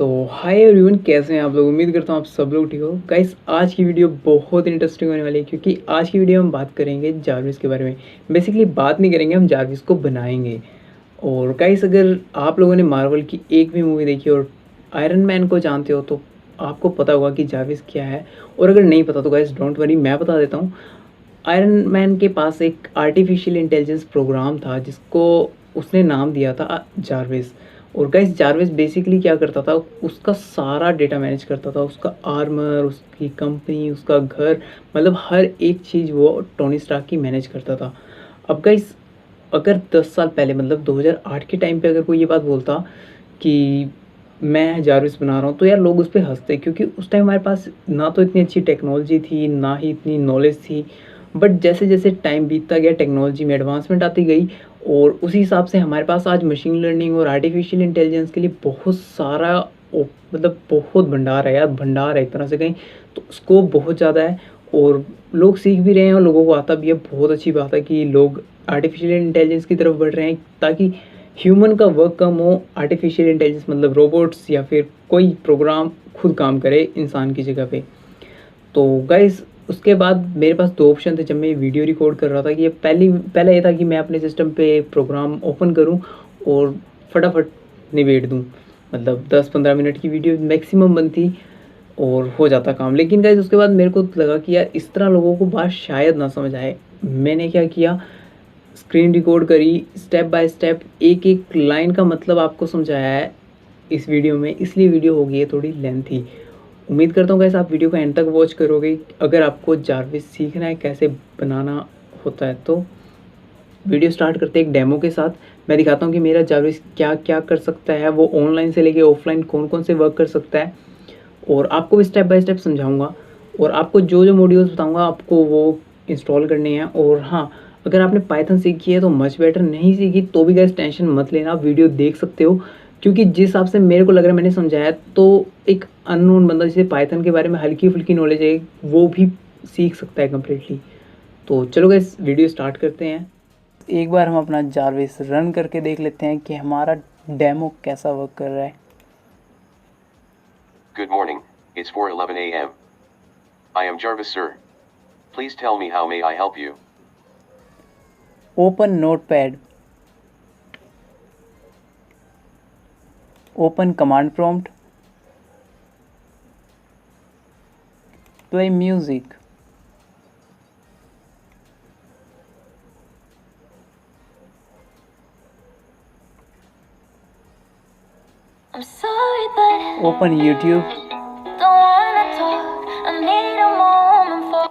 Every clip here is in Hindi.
तो हाय एवरीवन, कैसे हैं आप लोग। उम्मीद करता हूँ आप सब लोग ठीक हो। गाइस, आज की वीडियो बहुत इंटरेस्टिंग होने वाली है क्योंकि आज की वीडियो हम बात करेंगे जारविस के बारे में। बेसिकली बात नहीं करेंगे, हम जारविस को बनाएंगे। और गाइस, अगर आप लोगों ने मार्वल की एक भी मूवी देखी और आयरन मैन को जानते हो तो आपको पता होगा कि जारविस क्या है। और अगर नहीं पता तो गाइस डोंट वरी, मैं बता देता हूँ। आयरन मैन के पास एक आर्टिफिशियल इंटेलिजेंस प्रोग्राम था जिसको उसने नाम दिया था जारविस। और गाइस, जारविस बेसिकली क्या करता था, उसका सारा डेटा मैनेज करता था, उसका आर्मर, उसकी कंपनी, उसका घर, मतलब हर एक चीज़ वो टोनी स्टार्क की मैनेज करता था। अब गाइस, अगर 10 साल पहले मतलब 2008 के टाइम पे अगर कोई ये बात बोलता कि मैं जारविस बना रहा हूँ तो यार लोग उस पर हंसते, क्योंकि उस टाइम हमारे पास ना तो इतनी अच्छी टेक्नोलॉजी थी ना ही इतनी नॉलेज थी। बट जैसे जैसे टाइम बीतता गया टेक्नोलॉजी में एडवांसमेंट आती गई और उसी हिसाब से हमारे पास आज मशीन लर्निंग और आर्टिफिशियल इंटेलिजेंस के लिए बहुत सारा मतलब बहुत भंडार है यार, भंडार है एक तरह से कहीं। तो स्कोप बहुत ज़्यादा है और लोग सीख भी रहे हैं और लोगों को आता भी है। बहुत अच्छी बात है कि लोग आर्टिफिशियल इंटेलिजेंस की तरफ बढ़ रहे हैं ताकि ह्यूमन का वर्क कम हो, आर्टिफिशियल इंटेलिजेंस मतलब रोबोट्स या फिर कोई प्रोग्राम खुद काम करे इंसान की जगह पे। तो गाइस, उसके बाद मेरे पास दो ऑप्शन थे जब मैं वीडियो रिकॉर्ड कर रहा था कि ये पहला ये था कि मैं अपने सिस्टम पे प्रोग्राम ओपन करूं और फटाफट निबेड़ दूं। मतलब 10-15 मिनट की वीडियो मैक्सिमम बनती और हो जाता काम। लेकिन गाइस, उसके बाद मेरे को लगा कि यार इस तरह लोगों को बात शायद ना समझ आए। मैंने क्या किया, स्क्रीन रिकॉर्ड करी, स्टेप बाय स्टेप एक एक लाइन का मतलब आपको समझाया है इस वीडियो में, इसलिए वीडियो हो गई है थोड़ी लेंथी। उम्मीद करता हूँ गाइस आप वीडियो को एंड तक वॉच करोगे। अगर आपको जारविस सीखना है कैसे बनाना होता है तो वीडियो स्टार्ट करते हैं एक डेमो के साथ। मैं दिखाता हूँ कि मेरा जारविस क्या क्या कर सकता है, वो ऑनलाइन से लेके ऑफलाइन कौन कौन से वर्क कर सकता है। और आपको भी स्टेप बाय स्टेप समझाऊंगा और आपको जो जो मॉड्यूल्स बताऊंगा आपको वो इंस्टॉल करने हैं। और हाँ, अगर आपने पाइथन सीखी है तो मच बेटर, नहीं सीखी तो भी गाइस टेंशन मत लेना, आप वीडियो देख सकते हो। क्योंकि जिस हिसाब से मेरे को लग रहा है मैंने समझाया तो एक अननोन बंदा जिसे पाइथन के बारे में हल्की फुल्की नॉलेज है वो भी सीख सकता है कम्प्लीटली। तो चलो गाइस वीडियो स्टार्ट करते हैं। एक बार हम अपना जारविस रन करके देख लेते हैं कि हमारा डेमो कैसा वर्क कर रहा है। Good morning, it's 4:11 a.m. I am Jarvis, sir. Please tell me how may I help you? Open notepad, open command prompt, play music. I'm sorry, but open YouTube, don't wanna talk. I need a moment for.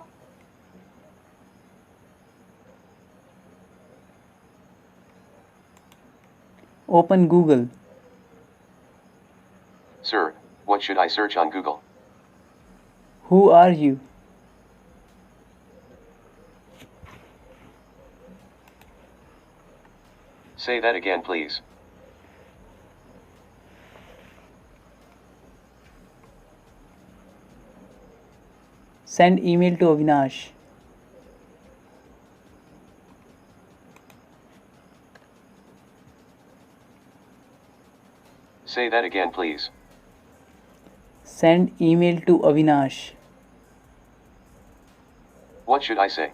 Open Google, Sir, what should I search on Google? Who are you, Say that again, please. Send email to Avinash, Say that again, please. Send email to Avinash. What should I say?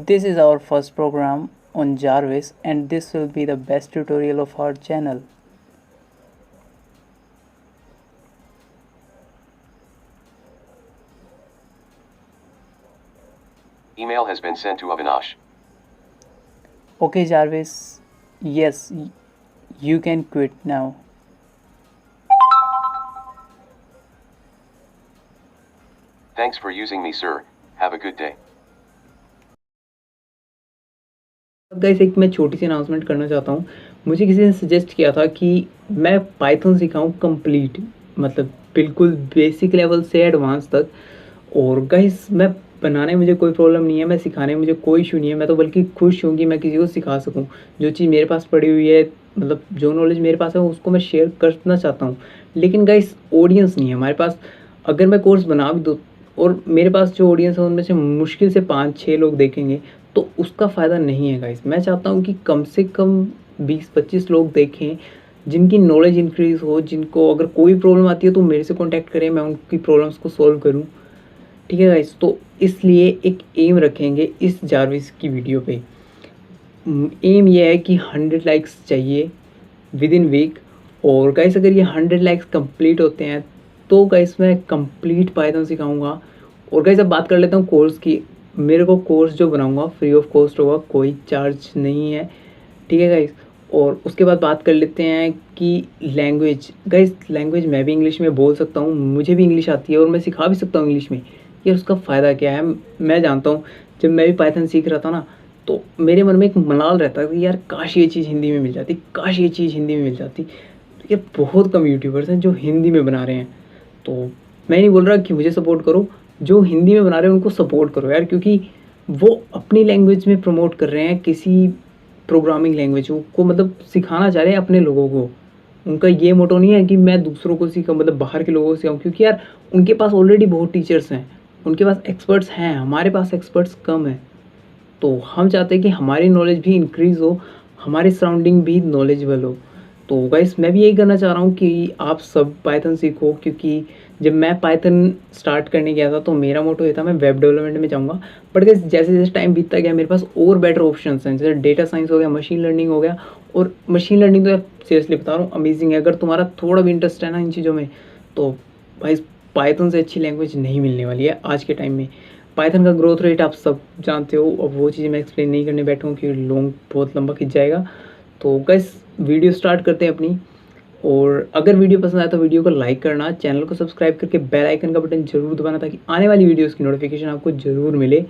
This is our first program on Jarvis and this will be the best tutorial of our channel. Email has been sent to Avinash. Okay Jarvis, yes, you can quit now. Thanks for using me, sir. Have a good day. Guys, एक मैं छोटी सी अनाउंसमेंट करना चाहता हूँ। मुझे किसी ने सजेस्ट किया था कि मैं पाइथन सिखाऊँ कंप्लीट, मतलब बिल्कुल बेसिक लेवल से एडवांस तक। और गाइस, मैं बनाने में मुझे कोई प्रॉब्लम नहीं है, मैं सिखाने में मुझे कोई इशू नहीं है। मैं तो बल्कि खुश हूँ कि मैं किसी को सिखा सकूँ। जो चीज़ मेरे पास पड़ी हुई है, मतलब जो नॉलेज मेरे पास है उसको मैं शेयर करना चाहता हूँ। लेकिन गाइस, ऑडियंस नहीं है हमारे पास। अगर मैं कोर्स बना भी दूँ और मेरे पास जो ऑडियंस है उनमें से मुश्किल से 5-6 लोग देखेंगे तो उसका फ़ायदा नहीं है गाइस। मैं चाहता हूँ कि कम से कम 20-25 लोग देखें जिनकी नॉलेज इंक्रीज हो, जिनको अगर कोई प्रॉब्लम आती है तो मेरे से कॉन्टैक्ट करें, मैं उनकी प्रॉब्लम्स को सॉल्व करूँ। ठीक है गाइस, तो इसलिए एक एम रखेंगे इस जारविस की वीडियो पे। एम ये है कि 100 लाइक्स चाहिए विद इन वीक। और गाइस अगर ये 100 लाइक्स कंप्लीट होते हैं तो गाइस मैं कंप्लीट पाइथन सिखाऊंगा। और गाइस अब बात कर लेता हूँ कोर्स की। मेरे को कोर्स जो बनाऊंगा फ्री ऑफ कॉस्ट होगा, कोई चार्ज नहीं है। ठीक है गाइस, और उसके बाद बात कर लेते हैं कि लैंग्वेज। गाइस लैंग्वेज मैं भी इंग्लिश में बोल सकता हूँ, मुझे भी इंग्लिश आती है और मैं सिखा भी सकता हूँ इंग्लिश में। ये उसका फ़ायदा क्या है मैं जानता हूँ। जब मैं भी पाइथन सीख रहा था ना, तो मेरे मन में एक मलाल रहता है कि यार काश ये चीज़ हिंदी में मिल जाती, काश ये चीज़ हिंदी में मिल जाती। तो ये बहुत कम यूट्यूबर्स हैं जो हिंदी में बना रहे हैं। तो मैं नहीं बोल रहा कि मुझे सपोर्ट करो, जो हिंदी में बना रहे हैं उनको सपोर्ट करो यार, क्योंकि वो अपनी लैंग्वेज में प्रमोट कर रहे हैं, किसी प्रोग्रामिंग लैंग्वेज को मतलब सिखाना चाह रहे हैं अपने लोगों को। उनका ये मोटो नहीं है कि मैं दूसरों को सिखाऊं, मतलब बाहर के लोगों को सिखाऊं, क्योंकि यार उनके पास ऑलरेडी बहुत टीचर्स हैं, उनके पास एक्सपर्ट्स हैं, हमारे पास एक्सपर्ट्स कम हैं। तो हम चाहते हैं कि हमारी नॉलेज भी इंक्रीज़ हो, हमारे सराउंडिंग भी नॉलेजेबल हो। तो गाइस मैं भी यही करना चाह रहा हूँ कि आप सब पाइथन सीखो, क्योंकि जब मैं पाइथन स्टार्ट करने गया था तो मेरा मोटो ये था मैं वेब डेवलपमेंट में जाऊँगा। बट गाइस जैसे जैसे टाइम बीतता गया मेरे पास और बेटर ऑप्शंस हैं, जैसे डेटा साइंस हो गया, मशीन लर्निंग हो गया। और मशीन लर्निंग तो यार सीरियसली बता रहा हूँ अमेजिंग है। अगर तुम्हारा थोड़ा भी इंटरेस्ट है ना इन चीज़ों में, तो भाई पाइथन से अच्छी लैंग्वेज नहीं मिलने वाली है आज के टाइम में। पाइथन का ग्रोथ रेट आप सब जानते हो, अब वो चीज़ें मैं एक्सप्लेन नहीं करने बैठा हूँ क्योंकि लॉन्ग बहुत लंबा खिंच जाएगा। तो गाइस वीडियो स्टार्ट करते हैं अपनी। और अगर वीडियो पसंद आए तो वीडियो को लाइक करना, चैनल को सब्सक्राइब करके बेल आइकन का बटन जरूर दबाना ताकि आने वाली वीडियोस की नोटिफिकेशन आपको ज़रूर मिले।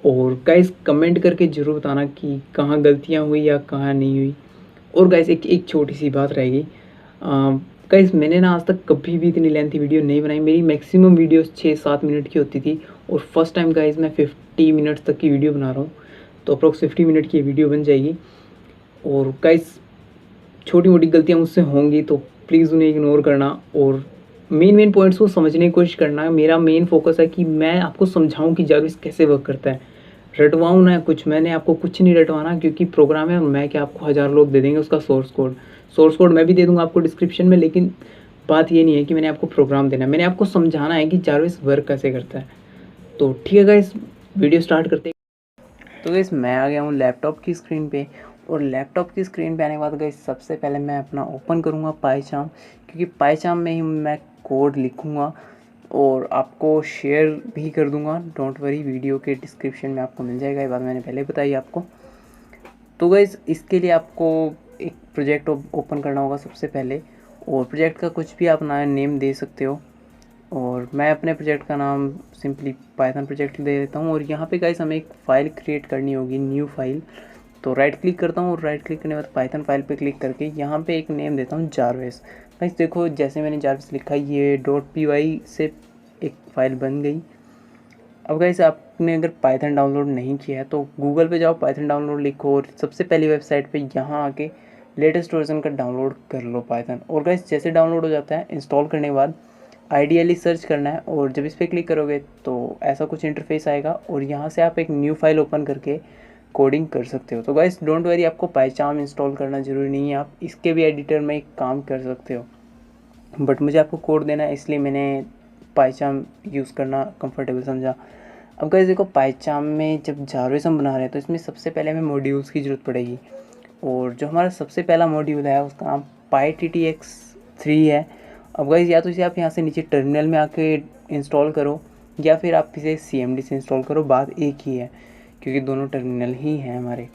और गाइस कमेंट करके ज़रूर बताना कि कहाँ गलतियाँ हुई या कहाँ नहीं हुई। और गाइस एक छोटी सी बात रहेगी, गाइस मैंने ना आज तक कभी भी इतनी लेंथी वीडियो नहीं बनाई। मेरी मैक्सिमम वीडियोस 6-7 मिनट की होती थी, और फर्स्ट टाइम गाइस मैं 50 मिनट्स तक की वीडियो बना रहा हूँ। तो अप्रोक्स 50 मिनट की वीडियो बन जाएगी। और गाइस छोटी मोटी गलतियाँ मुझसे होंगी तो प्लीज़ उन्हें इग्नोर करना, और मेन पॉइंट्स को समझने की कोशिश करना। मेरा मेन फोकस है कि मैं आपको समझाऊँ कि जारविस कैसे वर्क करता है, रटवाऊँ ना कुछ। मैंने आपको कुछ नहीं रटवाना, क्योंकि प्रोग्राम है और मैं क्या आपको 1000 लोग दे देंगे उसका सोर्स कोड मैं भी दे दूँगा आपको डिस्क्रिप्शन में। लेकिन बात ये नहीं है कि मैंने आपको प्रोग्राम देना है, मैंने आपको समझाना है कि जारविस वर्क कैसे करता है। तो ठीक है गाइस, वीडियो स्टार्ट करते हैं। तो गाइस मैं आ गया हूँ लैपटॉप की स्क्रीन पे, और लैपटॉप की स्क्रीन पे आने के बाद गाइस सबसे पहले मैं अपना ओपन करूँगा पाइचाम, क्योंकि पाइचाम में ही मैं कोड लिखूँगा और आपको शेयर भी कर दूँगा। डोंट वरी, वीडियो के डिस्क्रिप्शन में आपको मिल जाएगा, ये बात मैंने पहले बताई आपको। तो गाइस इसके लिए आपको एक प्रोजेक्ट ओपन करना होगा सबसे पहले, और प्रोजेक्ट का कुछ भी आप नेम दे सकते हो। और मैं अपने प्रोजेक्ट का नाम सिंपली पाइथन प्रोजेक्ट दे देता हूँ। और यहाँ पे गाइस हमें एक फ़ाइल क्रिएट करनी होगी, न्यू फाइल। तो राइट क्लिक करता हूँ, और राइट क्लिक करने के बाद पाइथन फाइल पे क्लिक करके यहाँ पे एक नेम देता हूँ जारविस। गाइस देखो जैसे मैंने जारविस लिखा, ये .py से एक फ़ाइल बन गई। अब गाइस आपने अगर पाइथन डाउनलोड नहीं किया है तो गूगल पे जाओ, पाइथन डाउनलोड लिखो, और सबसे पहली वेबसाइट पे यहाँ आके लेटेस्ट वर्जन का डाउनलोड कर लो पाइथन। और गाइस जैसे डाउनलोड हो जाता है, इंस्टॉल करने के बाद आइडियली सर्च करना है, और जब इस पर क्लिक करोगे तो ऐसा कुछ इंटरफेस आएगा, और यहाँ से आप एक न्यू फाइल ओपन करके कोडिंग कर सकते हो। तो गाइस डोंट वरी, आपको पाइचाम इंस्टॉल करना ज़रूरी नहीं है, आप इसके भी एडिटर में एक काम कर सकते हो। बट मुझे आपको कोड देना है, इसलिए मैंने पाइचाम यूज़ करना कंफर्टेबल समझा। अब गाइस देखो, पाइचाम में जब जारविस हम बना रहे हैं तो इसमें सबसे पहले हमें मॉड्यूल्स की ज़रूरत पड़ेगी। और जो हमारा सबसे पहला मॉड्यूल है उसका नाम PyTTX3 है। अब गाइस या तो इसे आप यहाँ से नीचे टर्मिनल में आके इंस्टॉल करो, या फिर आप इसे CMD से इंस्टॉल करो, बात एक ही है क्योंकि दोनों टर्मिनल ही हैं हमारे।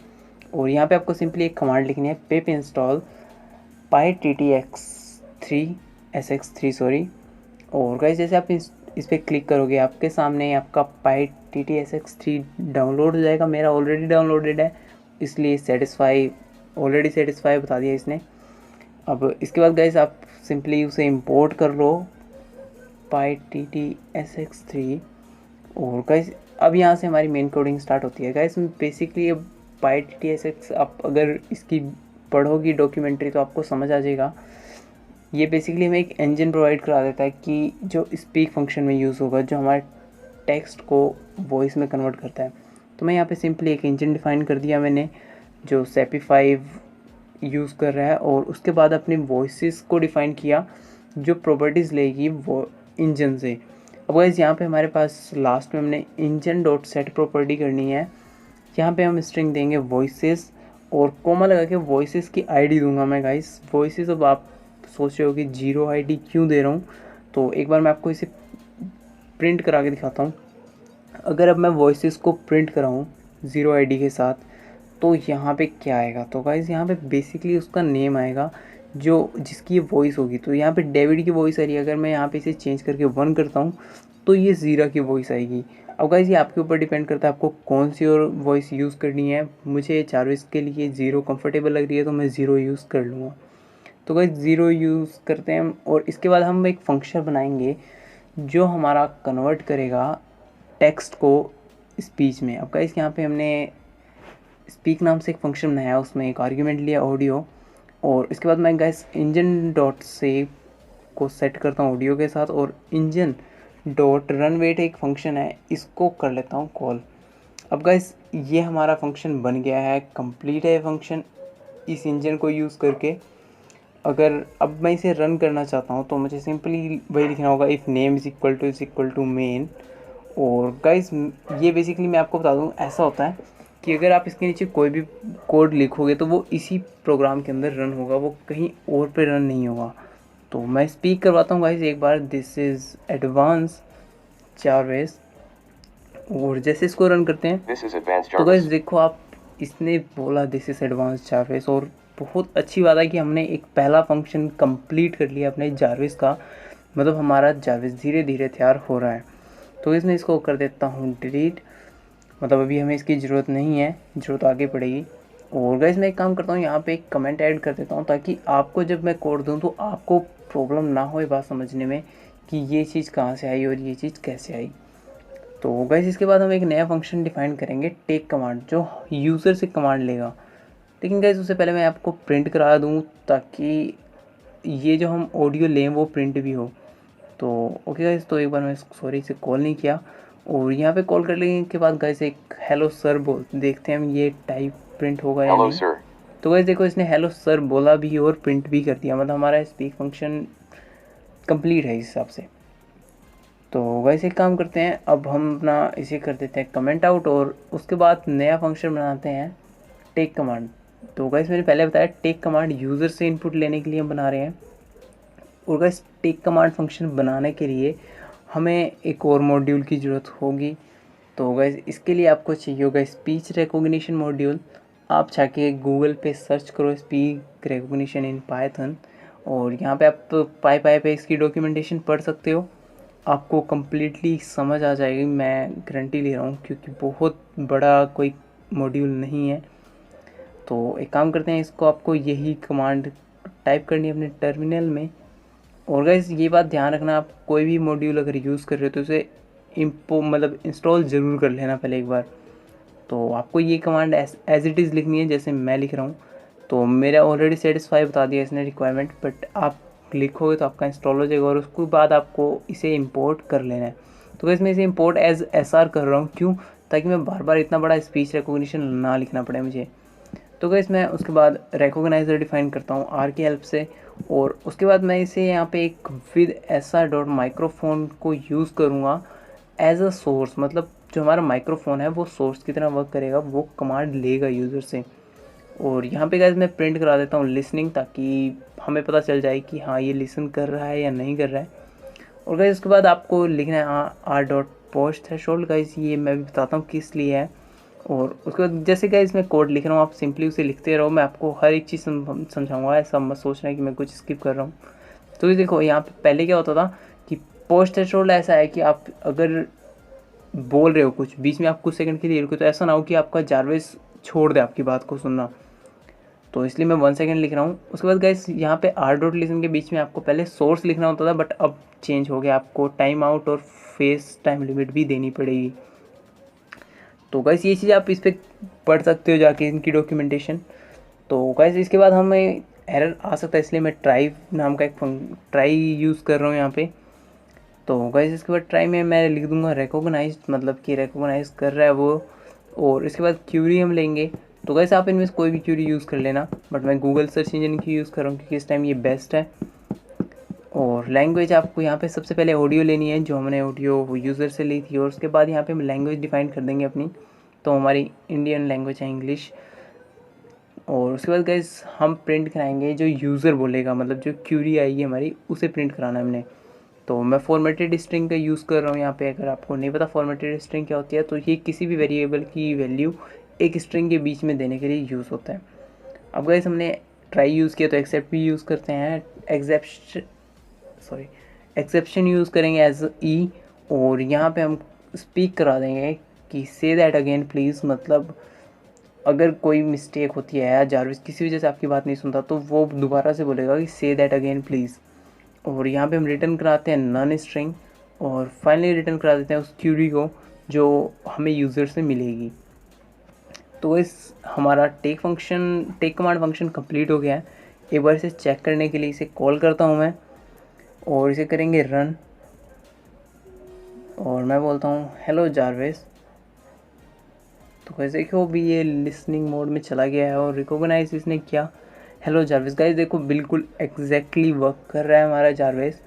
और यहाँ पे आपको सिंपली एक कमांड लिखनी है, पिप इंस्टॉल PyTTX3 सॉरी। और गाइस जैसे आप इस पर क्लिक करोगे, आपके सामने आपका PyTTX3 डाउनलोड हो जाएगा। मेरा ऑलरेडी डाउनलोडेड है, इसलिए ऑलरेडी सेटिस्फाई बता दिया इसने। अब इसके बाद गाइस आप सिंपली उसे इंपोर्ट कर लो, PyTTX3। और गाइस अब यहाँ से हमारी मेन कोडिंग स्टार्ट होती है। गाइस बेसिकली PyTTX आप अगर इसकी पढ़ोगी डॉक्यूमेंट्री तो आपको समझ आ जाएगा। ये बेसिकली हमें एक इंजन प्रोवाइड करा देता है कि जो स्पीक फंक्शन में यूज़ होगा, जो हमारे टेक्स्ट को वॉइस में कन्वर्ट करता है। तो मैं यहाँ पे सिंपली एक इंजन डिफाइन कर दिया मैंने, जो SAPI 5 यूज़ कर रहा है और उसके बाद अपनी वॉइसेस को डिफ़ाइन किया जो प्रॉपर्टीज़ लेगी वो इंजन से। अब गाइस यहाँ पे हमारे पास लास्ट में हमने इंजन डॉट सेट प्रॉपर्टी करनी है। यहाँ पे हम स्ट्रिंग देंगे वॉइसेस और कोमा लगा के वॉइसेस की आईडी दूंगा मैं गाइस। वॉइसेस, अब आप सोच रहे हो कि 0 आईडी क्यों दे रहा हूँ, तो एक बार मैं आपको इसे प्रिंट करा के दिखाता हूँ। अगर अब मैं वॉइसेस को प्रिंट कराऊँ 0 आईडी के साथ तो यहाँ पे क्या आएगा, तो गाइस यहाँ पे बेसिकली उसका नेम आएगा जो जिसकी ये वॉइस होगी। तो यहाँ पे डेविड की वॉइस आ रही है, अगर मैं यहाँ पे इसे चेंज करके 1 करता हूँ तो ये ज़ीरा की वॉइस आएगी। अब गाइस ये आपके ऊपर डिपेंड करता है आपको कौन सी और वॉइस यूज़ करनी है। मुझे जारविस के लिए 0 कंफर्टेबल लग रही है तो मैं 0 यूज़ कर लूँगा। तो गाइस 0 यूज़ करते हैं और इसके बाद हम एक फंक्शन बनाएंगे जो हमारा कन्वर्ट करेगा टेक्स्ट को स्पीच में। अब गाइस यहाँ पे हमने स्पीक नाम से एक फंक्शन बनाया है, उसमें एक आर्ग्यूमेंट लिया ऑडियो और इसके बाद मैं गाइस इंजन डॉट सेव को सेट करता हूँ ऑडियो के साथ और इंजन डॉट रन वेट एक फंक्शन है, इसको कर लेता हूँ कॉल। अब गाइस ये हमारा फंक्शन बन गया है, कंप्लीट है फंक्शन इस इंजन को यूज़ करके। अगर अब मैं इसे रन करना चाहता हूँ तो मुझे सिंपली वही लिखना होगा, if name is equal to main. और गाइस ये बेसिकली मैं आपको बता दूँ ऐसा होता है कि अगर आप इसके नीचे कोई भी कोड लिखोगे तो वो इसी प्रोग्राम के अंदर रन होगा, वो कहीं और पे रन नहीं होगा। तो मैं स्पीक करवाता हूँ गाइस एक बार, दिस इज़ एडवांस जारविस, और जैसे इसको रन करते हैं This is Advanced तो गाइस Jarvis. देखो आप, इसने बोला दिस इज़ एडवांस जारविस और बहुत अच्छी बात है कि हमने एक पहला फंक्शन कंप्लीट कर लिया अपने जारविस का, मतलब हमारा जारविस धीरे धीरे तैयार हो रहा है। तो इसमें इसको कर देता हूँ डिलीट, मतलब अभी हमें इसकी ज़रूरत नहीं है, ज़रूरत आगे पड़ेगी। और गाइस मैं एक काम करता हूँ, यहाँ पे एक कमेंट ऐड कर देता हूँ ताकि आपको जब मैं कोड दूँ तो आपको प्रॉब्लम ना हो बात समझने में कि ये चीज़ कहाँ से आई और ये चीज़ कैसे आई। तो गाइस इसके बाद हम एक नया फंक्शन डिफाइन करेंगे टेक कमांड, जो यूज़र से कमांड लेगा। लेकिन गाइस उससे पहले मैं आपको प्रिंट करा दूँ ताकि ये जो हम ऑडियो लें वो प्रिंट भी हो। तो ओके गाइस, तो एक बार मैं सॉरी से कॉल नहीं किया और यहाँ पे कॉल कर लेने के बाद गाइस एक हेलो सर बोल देखते हैं हम ये टाइप प्रिंट होगा या Hello, नहीं। sir. तो गाइस देखो इसने हेलो सर बोला भी और प्रिंट भी कर दिया, मतलब हमारा स्पीक फंक्शन कंप्लीट है इस हिसाब से। तो गाइस एक काम करते हैं, अब हम अपना इसे कर देते हैं कमेंट आउट और उसके बाद नया फंक्शन बनाते हैं टेक कमांड। तो गाइस मैंने पहले बताया टेक कमांड यूज़र से इनपुट लेने के लिए हम बना रहे हैं। और गाइस टेक कमांड फंक्शन बनाने के लिए हमें एक और मॉड्यूल की ज़रूरत होगी। तो गाइस इसके लिए आपको चाहिए होगा स्पीच रिकॉग्निशन मॉड्यूल। आप जाके गूगल पे सर्च करो स्पीक रिकॉग्निशन इन पाइथन और यहाँ पे आप पाई पे इसकी डॉक्यूमेंटेशन पढ़ सकते हो, आपको कम्प्लीटली समझ आ जाएगी, मैं गारंटी ले रहा हूँ, क्योंकि बहुत बड़ा कोई मॉड्यूल नहीं है। तो एक काम करते हैं, इसको आपको यही कमांड टाइप करनी है अपने टर्मिनल में। और गाइस ये बात ध्यान रखना, आप कोई भी मॉड्यूल अगर यूज़ कर रहे हो तो उसे मतलब इंस्टॉल ज़रूर कर लेना पहले एक बार। तो आपको ये कमांड एज इट इज़ लिखनी है जैसे मैं लिख रहा हूँ। तो मेरा ऑलरेडी सेटिस्फाई बता दिया इसने रिक्वायरमेंट, बट आप लिखोगे तो आपका इंस्टॉल हो जाएगा और उसके बाद आपको इसे इंपोर्ट कर लेना है। तो गाइस मैं इसे इंपोर्ट एज SR कर रहा हूँ, क्यों, ताकि मैं बार बार इतना बड़ा स्पीच रिकॉग्निशन ना लिखना पड़े मुझे। तो गाइस मैं उसके बाद रिकॉग्नाइजर डिफाइन करता हूँ R की हेल्प से और उसके बाद मैं इसे यहाँ पे एक विद SR डॉट माइक्रोफोन को यूज़ करूँगा एज अ सोर्स, मतलब जो हमारा माइक्रोफोन है वो सोर्स की तरह वर्क करेगा, वो कमांड लेगा यूज़र से। और यहाँ पे गाइस मैं प्रिंट करा देता हूँ लिसनिंग, ताकि हमें पता चल जाए कि हाँ ये लिसन कर रहा है या नहीं कर रहा है। और गाइस उसके बाद आपको लिखना है R dot post threshold. Guys ये मैं भी बताता हूँ किस लिए है। और उसके बाद जैसे गाइस मैं कोड लिख रहा हूँ आप सिंपली उसे लिखते रहो, मैं आपको हर एक चीज़ समझाऊंगा, ऐसा मत सोचना कि मैं कुछ स्किप कर रहा हूँ। तो ये देखो यहाँ पे पहले क्या होता था कि पोस्ट थ्रेशोल्ड ऐसा है कि आप अगर बोल रहे हो कुछ बीच में आप कुछ सेकंड के लिए रुको तो ऐसा ना हो कि आपका जारविस छोड़ दे आपकी बात को सुनना, तो इसलिए मैं 1 सेकंड लिख रहा हूँ। उसके बाद गाइस यहाँ पे R डॉट लिसन के बीच में आपको पहले सोर्स लिखना होता था, बट अब चेंज हो गया, आपको टाइम आउट और फेस टाइम लिमिट भी देनी पड़ेगी। तो गाइस ये चीज़ आप इस पर पढ़ सकते हो जाके इनकी डॉक्यूमेंटेशन। तो गाइस इसके बाद हमें एरर आ सकता है, इसलिए मैं ट्राई नाम का एक ट्राई यूज़ कर रहा हूँ यहाँ पे। तो गाइस इसके बाद ट्राई में मैं लिख दूंगा रिकॉग्नाइज, मतलब कि रिकॉग्नाइज कर रहा है वो। और इसके बाद क्यूरी हम लेंगे तो गाइस आप इनमें से कोई भी क्यूरी यूज़ कर लेना, बट मैं गूगल सर्च इंजन की यूज़ कर रहा हूँ क्योंकि इस टाइम ये बेस्ट है। और लैंग्वेज आपको यहाँ पे सबसे पहले ऑडियो लेनी है, जो हमने ऑडियो यूज़र से ली थी, और उसके बाद यहाँ पे हम लैंग्वेज डिफाइन कर देंगे अपनी। तो हमारी इंडियन लैंग्वेज है इंग्लिश। और उसके बाद गाइस हम प्रिंट कराएंगे जो यूज़र बोलेगा, मतलब जो क्यूरी आएगी हमारी उसे प्रिंट कराना है हमने। तो मैं फॉर्मेटेड स्ट्रिंग का यूज़ कर रहा हूँ यहाँ पे। अगर आपको नहीं पता फॉर्मेटेड स्ट्रिंग क्या होती है, तो ये किसी भी वेरिएबल की वैल्यू एक स्ट्रिंग के बीच में देने के लिए यूज़ होता है। अब गाइस हमने ट्राई यूज़ किया तो एक्सेप्ट भी यूज़ करते हैं, एक्सेप्शन यूज़ करेंगे एज ई। और यहाँ पे हम स्पीक करा देंगे कि से दैट अगेन प्लीज़, मतलब अगर कोई मिस्टेक होती है या जारविस किसी वजह से आपकी बात नहीं सुनता तो वो दोबारा से बोलेगा कि से दैट अगेन प्लीज़। और यहाँ पे हम रिटर्न कराते हैं नन स्ट्रिंग, और फाइनली रिटर्न करा देते हैं उस क्यूरी को जो हमें यूज़र से मिलेगी। तो इस हमारा टेक कमांड फंक्शन कंप्लीट हो गया है। एक बार इसे चेक करने के लिए इसे कॉल करता हूँ मैं, और इसे करेंगे रन। और मैं बोलता हूँ हेलो जारविस। तो वैसे देखो भी ये लिसनिंग मोड में चला गया है और रिकॉग्नाइज इसने किया हेलो जारविस। गाइस देखो बिल्कुल एग्जैक्टली वर्क कर रहा है हमारा जारविस।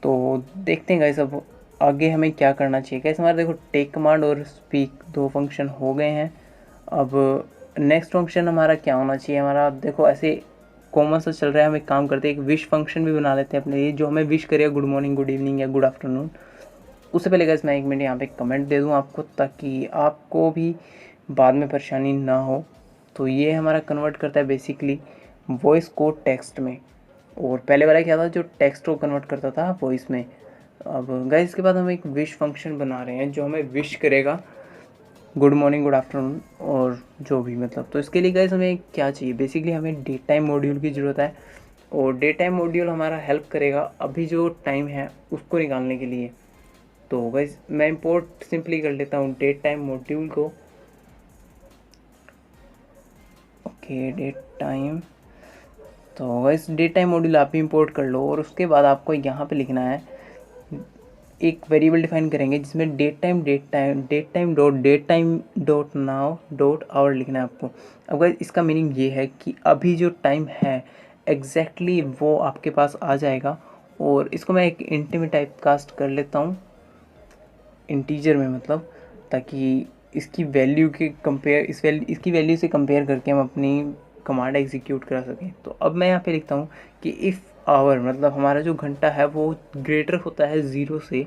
तो देखते हैं गाइस अब आगे हमें क्या करना चाहिए। गाइस हमारा देखो टेक कमांड और स्पीक दो फंक्शन हो गए हैं। अब नेक्स्ट फंक्शन हमारा क्या होना चाहिए, हमारा देखो ऐसे कॉमन सा चल रहा है। हम एक काम करते हैं, एक विश फंक्शन भी बना लेते हैं अपने लिए, जो हमें विश करेगा गुड मॉर्निंग, गुड इवनिंग या गुड आफ्टरनून। उससे पहले गाइस मैं 1 मिनट यहाँ पे कमेंट दे दूँ आपको, ताकि आपको भी बाद में परेशानी ना हो। तो ये हमारा कन्वर्ट करता है बेसिकली वॉइस को टेक्स्ट में, और पहले वाला क्या था जो टेक्स्ट को कन्वर्ट करता था वॉइस में। अब गाइस इसके बाद हम एक विश फंक्शन बना रहे हैं जो हमें विश करेगा गुड मॉर्निंग, गुड आफ्टरनून और जो भी, मतलब। तो इसके लिए गाइस हमें क्या चाहिए, बेसिकली हमें डेट टाइम मॉड्यूल की ज़रूरत है। और डेट टाइम मॉड्यूल हमारा हेल्प करेगा अभी जो टाइम है उसको निकालने के लिए। तो गाइस मैं इंपोर्ट सिंपली कर लेता हूँ डेट टाइम मॉड्यूल को। Okay date time. तो गाइस डेट टाइम मॉड्यूल आप भी इंपोर्ट कर लो, और उसके बाद आपको यहाँ पे लिखना है एक वेरिएबल डिफाइन करेंगे जिसमें date time dot now dot hour लिखना है आपको। अब गाइस इसका मीनिंग ये है कि अभी जो टाइम है एग्जैक्टली वो आपके पास आ जाएगा। और इसको मैं एक इंट में टाइप कास्ट कर लेता हूँ, इंटीजर में मतलब, ताकि इसकी वैल्यू के कंपेयर इसकी वैल्यू से कंपेयर करके हम अपनी कमांड एग्जीक्यूट करा सकें। तो अब मैं यहाँ पे लिखता हूँ कि इफ़ आवर, मतलब हमारा जो घंटा है वो ग्रेटर होता है 0 से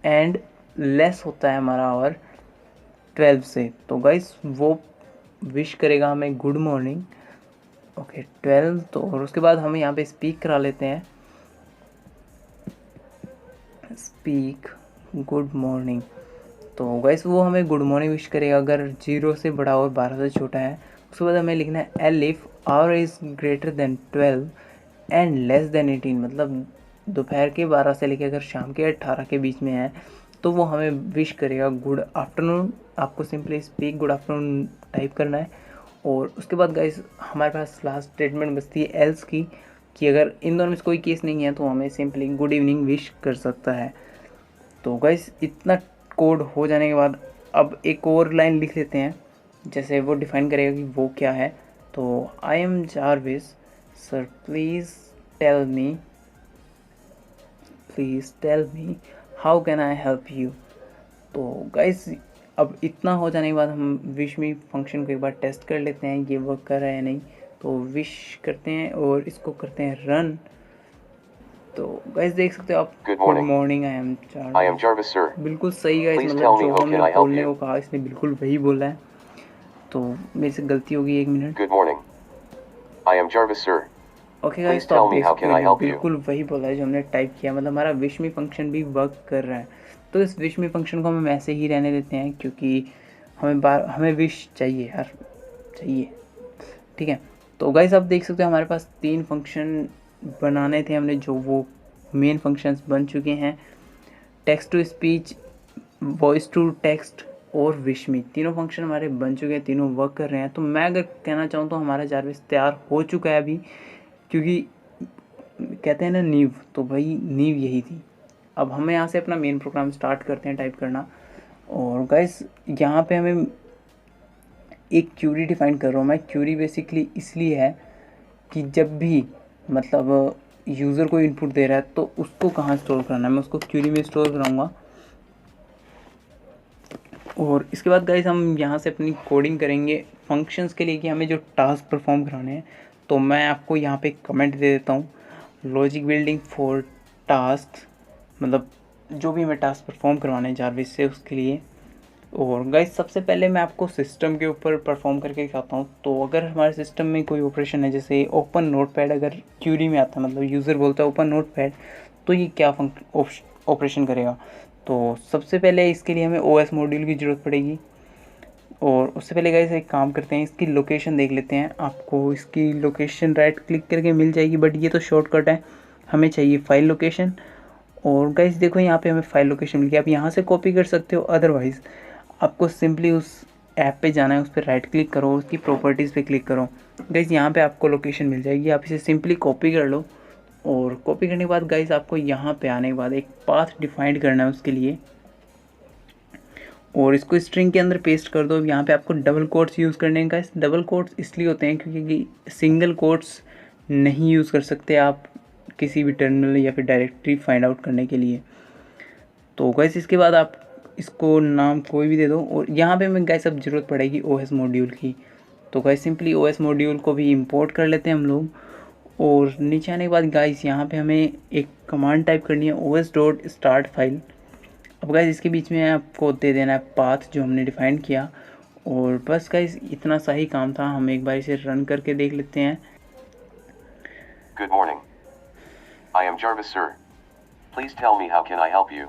एंड लेस होता है हमारा आवर 12 से, तो गाइस वो विश करेगा हमें गुड मॉर्निंग। ओके 12। तो और उसके बाद हम यहाँ पे स्पीक करा लेते हैं, स्पीक गुड मॉर्निंग। तो गाइस वो हमें गुड मॉर्निंग विश करेगा अगर 0 से बड़ा और 12 से छोटा है। उसके बाद हमें लिखना है L if our is greater than 12 and less than 18, मतलब दोपहर के 12 से लेकर अगर शाम के 18 के बीच में है तो वो हमें विश करेगा गुड आफ्टरनून। आपको simply speak good afternoon type करना है। और उसके बाद गाइस हमारे पास लास्ट स्टेटमेंट बचती है एल्स की, कि अगर इन दोनों में से कोई केस नहीं है तो हमें सिंपली गुड इवनिंग विश कर सकता है। तो गाइस इतना कोड हो जाने के बाद अब एक और लाइन लिख लेते हैं, जैसे वो डिफाइन करेगा कि वो क्या है। तो I am Jarvis sir please tell me how can I help you. तो गाइस अब इतना हो जाने के बाद हम विश मी फंक्शन को एक बार टेस्ट कर लेते हैं ये वर्क कर रहा है या नहीं। तो विश करते हैं और इसको करते हैं रन। तो गाइस देख सकते हो आप, good morning I am Jarvis, sir. बिल्कुल सही गाइस, Please मतलब tell me जो how हमने can I help बोलने you? को कहा इसने बिल्कुल वही बोला है। तो मेरे से गलती होगी, 1 minute. Good morning. I am Jarvis, sir. Okay guys Please तो आप tell me देख how सकते can हो I ये help you? बिल्कुल वही बोला है जो हमने टाइप किया, मतलब हमारा विश मी फंक्शन भी वर्क कर रहा है। तो इस विश मी फंक्शन को हम ऐसे ही रहने देते हैं, क्योंकि हमें विश चाहिए यार, चाहिए, ठीक है। तो गाइस आप देख सकते हो हमारे पास 3 फंक्शन बनाने थे हमने, जो वो मेन फंक्शंस बन चुके हैं। Text to speech, voice to text और विश मी, तीनों फंक्शन हमारे बन चुके हैं, तीनों वर्क कर रहे हैं। तो मैं अगर कहना चाहूँ तो हमारा जारविस तैयार हो चुका है अभी, क्योंकि कहते हैं ना नींव, तो भाई नींव यही थी। अब हमें यहाँ से अपना मेन प्रोग्राम स्टार्ट करते हैं टाइप करना। और गाइस यहाँ पे हमें एक क्यूरी डिफाइन कर रहा हूँ मैं। क्यूरी बेसिकली इसलिए है कि जब भी मतलब यूज़र को इनपुट दे रहा है तो उसको कहाँ स्टोर करना है, मैं उसको क्यूरी में स्टोर कराऊंगा। और इसके बाद गाइस हम यहाँ से अपनी कोडिंग करेंगे फंक्शंस के लिए कि हमें जो टास्क परफॉर्म कराने हैं। तो मैं आपको यहाँ पे कमेंट दे देता हूँ, लॉजिक बिल्डिंग फॉर टास्क, मतलब जो भी हमें टास्क परफॉर्म करवाने हैं जारविस से उसके लिए। और गाइस सबसे पहले मैं आपको सिस्टम के ऊपर परफॉर्म करके दिखाता हूँ। तो अगर हमारे सिस्टम में कोई ऑपरेशन है, जैसे ओपन नोटपैड अगर क्यूरी में आता है, मतलब यूज़र बोलता है ओपन नोटपैड, तो ये क्या ऑपरेशन करेगा। तो सबसे पहले इसके लिए हमें ओएस मॉड्यूल की ज़रूरत पड़ेगी। और उससे पहले गाइस एक काम करते हैं, इसकी लोकेशन देख लेते हैं। आपको इसकी लोकेशन राइट क्लिक करके मिल जाएगी, बट ये तो शॉर्टकट है, हमें चाहिए फाइल लोकेशन। और गाइस देखो यहाँ पे हमें फाइल लोकेशन मिल गया। आप यहाँ से कॉपी कर सकते हो, अदरवाइज़ आपको सिंपली उस ऐप पे जाना है, उस पर राइट क्लिक करो, उसकी प्रॉपर्टीज़ पे क्लिक करो। गाइस यहाँ पे आपको लोकेशन मिल जाएगी, आप इसे सिंपली कॉपी कर लो। और कॉपी करने के बाद गाइस आपको यहाँ पे आने के बाद एक पाथ डिफाइन करना है उसके लिए, और इसको स्ट्रिंग के अंदर पेस्ट कर दो। यहाँ पे आपको डबल कोट्स यूज़ करने हैं गाइस। डबल कोट्स इसलिए होते हैं क्योंकि सिंगल कोट्स नहीं यूज़ कर सकते आप किसी भी टर्मिनल या फिर डायरेक्टरी फाइंड आउट करने के लिए। तो गाइस इसके बाद आप इसको नाम कोई भी दे दो। और यहाँ पे हमें गाइस अब ज़रूरत पड़ेगी ओएस मॉड्यूल की। तो गाइस सिंपली ओएस मॉड्यूल को भी इंपोर्ट कर लेते हैं हम लोग। और नीचे आने के बाद गाइस यहाँ पे हमें एक कमांड टाइप करनी है os.start फाइल। अब गाइस इसके बीच में आपको दे देना है पाथ जो हमने डिफाइन किया। और बस गाइस इतना सा ही काम था। हम एक बार इसे रन करके देख लेते हैं। Good morning. I am Jarvis, sir. Please tell me how can I help you?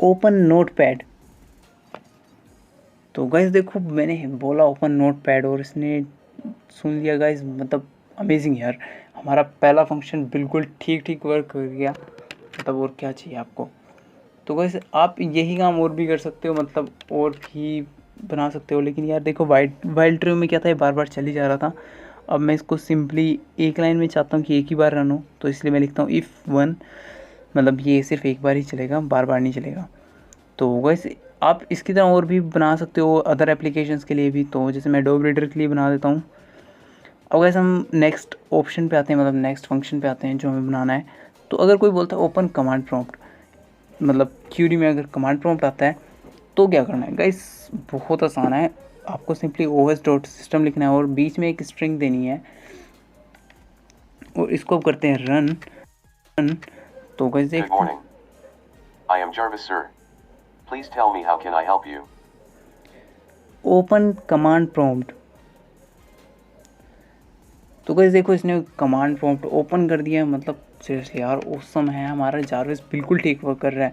Open notepad. तो गाइस देखो मैंने बोला ओपन नोटपैड और इसने सुन लिया गाइस, मतलब अमेजिंग यार, हमारा पहला फंक्शन बिल्कुल ठीक ठीक वर्क कर गया। मतलब और क्या चाहिए आपको। तो गाइस आप यही काम और भी कर सकते हो, मतलब और भी बना सकते हो। लेकिन यार देखो वाइल्ड ट्रू में क्या था, ये बार बार चल ही जा रहा था। अब मैं इसको सिंपली एक लाइन में चाहता हूँ कि एक ही बार रन हो, तो इसलिए मैं लिखता हूँ इफ़ वन, मतलब ये सिर्फ एक बार ही चलेगा, बार बार नहीं चलेगा। तो वैसे आप इसकी तरह और भी बना सकते हो अदर एप्लीकेशंस के लिए भी। तो जैसे मैं डॉग रीडर के लिए बना देता हूँ। अब वैसे हम नेक्स्ट ऑप्शन पे आते हैं, मतलब नेक्स्ट फंक्शन पे आते हैं जो हमें बनाना है। तो अगर कोई बोलता है ओपन कमांड प्रॉम्प्ट, मतलब क्यूरी में अगर कमांड प्रॉम्प्ट आता है तो क्या करना है गाइस, बहुत आसान है। आपको सिंपली os.system लिखना है और बीच में एक स्ट्रिंग देनी है और इसको करते हैं रन। तो गाइस Good देखते हैं, morning. I am Jarvis, sir. Please tell me how can I help you? Open command prompt. तो गाइस देखो इसने कमांड प्रॉम्प्ट ओपन कर दिया, मतलब सीरियसली यार ऑसम है, हमारा जारविस बिल्कुल ठीक वर्क कर रहा है,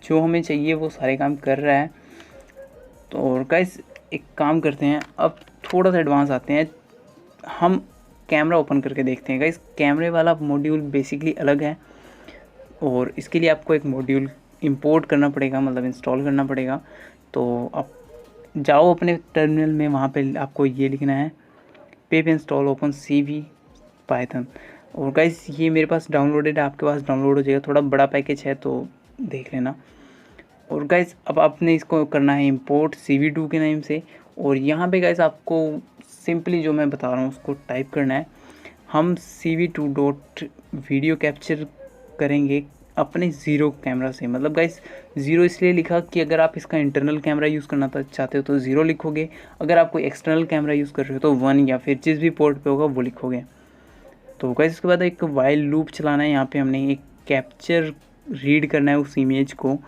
जो हमें चाहिए वो सारे काम कर रहा है। तो और गाइस एक काम करते हैं, अब थोड़ा सा एडवांस आते हैं, हम कैमरा ओपन करके देखते हैं। गाइस कैमरे वाला मॉड्यूल बेसिकली अलग है और इसके लिए आपको एक मॉड्यूल इंपोर्ट करना पड़ेगा, मतलब इंस्टॉल करना पड़ेगा। तो आप जाओ अपने टर्मिनल में, वहाँ पे आपको ये लिखना है पिप इंस्टॉल ओपन CV पाइथन। और गाइस ये मेरे पास डाउनलोडेड है, आपके पास डाउनलोड हो जाएगा, थोड़ा बड़ा पैकेज है तो देख लेना। और गाइस अब आपने इसको करना है इंपोर्ट CV2 के नाम से। और यहाँ पे गाइस आपको सिंपली जो मैं बता रहा हूँ उसको टाइप करना है। हम CV2 डॉट वीडियो कैप्चर करेंगे अपने ज़ीरो कैमरा से। मतलब गाइस ज़ीरो इसलिए लिखा कि अगर आप इसका इंटरनल कैमरा यूज़ करना चाहते हो तो ज़ीरो लिखोगे, अगर आप कोई एक्सटर्नल कैमरा यूज़ कर रहे हो तो 1 या फिर जिस भी पोर्ट पे होगा वो लिखोगे। तो गाइस इसके बाद एक वाइल लूप चलाना है। यहाँ पे हमने एक कैप्चर रीड करना है उस इमेज को।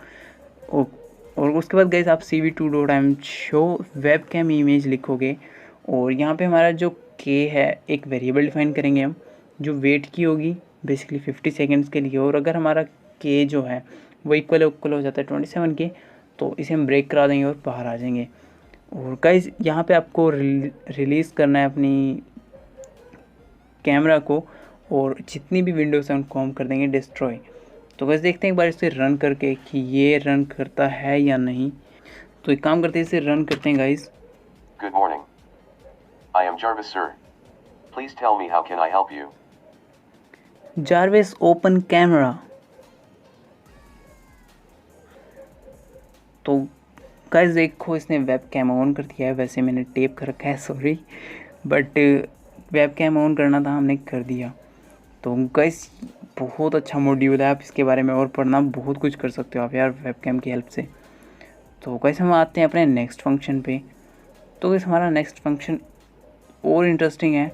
और उसके बाद गाइस आप CV2 dot M show webcam image लिखोगे। और यहाँ पे हमारा जो के है एक वेरिएबल डिफाइन करेंगे हम, जो वेट की होगी बेसिकली 50 सेकेंड्स के लिए। और अगर हमारा के जो है वो इक्वल हो जाता है 27 के, तो इसे हम ब्रेक करा देंगे और बाहर आ जाएंगे। और गाइस यहाँ पे आपको रिलीज़ करना है अपनी कैमरा को, और जितनी भी विंडोज़ हैं उनको हम कर देंगे डिस्ट्रॉय। तो गाइस देखते हैं एक बार इसे रन करके कि ये रन करता है या नहीं। तो एक काम करते हैं, इसे रन करते हैं guys. Good morning. I am Jarvis, sir. Please tell me how can I help you? Jarvis open camera. तो गाइस देखो इसने वेब कैम ऑन कर दिया है, वैसे मैंने टेप कर रखा है sorry, but webcam on करना था, हमने कर दिया। तो गाइस बहुत अच्छा मॉड्यूल है, आप इसके बारे में और पढ़ना, बहुत कुछ कर सकते हो आप यार वेब कैम की हेल्प से। तो गाइस हम आते हैं अपने नेक्स्ट फंक्शन पे। तो गाइस हमारा नेक्स्ट फंक्शन और इंटरेस्टिंग है,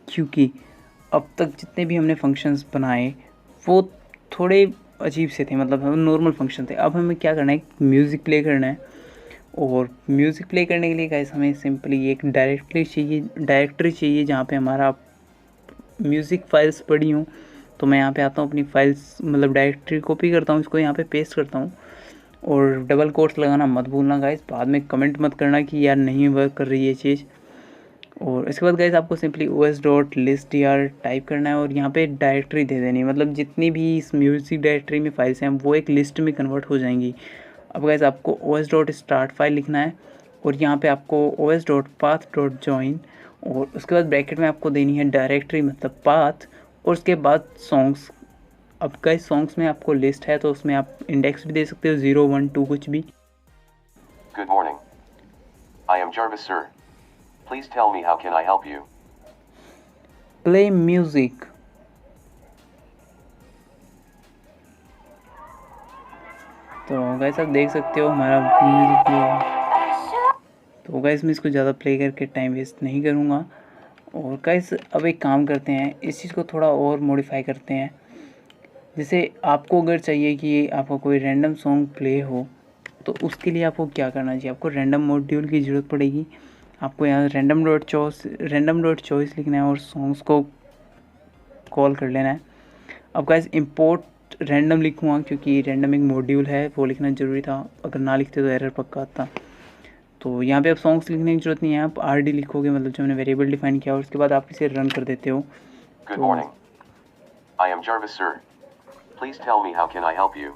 क्योंकि अब तक जितने भी हमने फंक्शंस बनाए वो थोड़े अजीब से थे, मतलब हम नॉर्मल फंक्शन थे। अब हमें क्या करना है, म्यूज़िक प्ले करना है। और म्यूज़िक प्ले करने के लिए गाइस हमें सिंपली एक डायरेक्टरी चाहिए जहाँ पे हमारा म्यूज़िक फाइल्स पड़ी हूँ। तो मैं यहाँ पे आता हूँ, अपनी फाइल्स मतलब डायरेक्टरी कॉपी करता हूँ, इसको यहाँ पे पेस्ट करता हूँ। और डबल कोट्स लगाना मत भूलना गाइस, बाद में कमेंट मत करना कि यार नहीं वर्क कर रही है ये चीज़। और इसके बाद गाइस आपको सिंपली os.list.dir टाइप करना है और यहाँ पे डायरेक्टरी दे देनी है, मतलब जितनी भी इस म्यूज़िक डायरेक्टरी में फाइल्स हैं वो एक लिस्ट में कन्वर्ट हो जाएंगी। अब गाइस आपको os.start फाइल लिखना है और यहाँ पे आपको os.path.join और उसके बाद ब्रैकेट में आपको देनी है डायरेक्टरी मतलब पाथ और उसके बाद सॉन्ग्स। अब गाइस सॉन्ग्स में आपको लिस्ट है तो उसमें आप इंडेक्स भी दे सकते हो, 0 1 2 कुछ भी। Good morning. I am Jarvis, sir. Please tell me how can I help you? Play music. तो गाइस आप देख सकते हो हमारा म्यूज़िक प्ले। तो गाइस मैं इसको ज़्यादा प्ले करके टाइम वेस्ट नहीं करूँगा। और गाइस अब एक काम करते हैं, इस चीज़ को थोड़ा और मॉडिफाई करते हैं। जैसे आपको अगर चाहिए कि आपका कोई रैंडम सॉन्ग प्ले हो तो उसके लिए आपको क्या करना चाहिए, आपको रैंडम मॉड्यूल की ज़रूरत पड़ेगी। आपको यहाँ रैंडम डॉट चॉइस लिखना है और सॉन्ग्स को कॉल कर लेना है। अब गाइस इंपोर्ट रैंडम लिखूँगा क्योंकि रैंडम एक मॉड्यूल है, वो लिखना ज़रूरी था, अगर ना लिखते तो एरर पक्का आता। तो यहाँ पे अब सॉन्ग्स लिखने की ज़रूरत नहीं है, आप RD लिखोगे, मतलब जो मैंने वेरिएबल डिफाइन किया और उसके बाद आप इसे रन कर देते हो। Good morning. I am Jarvis, sir. Please tell me how can I help you?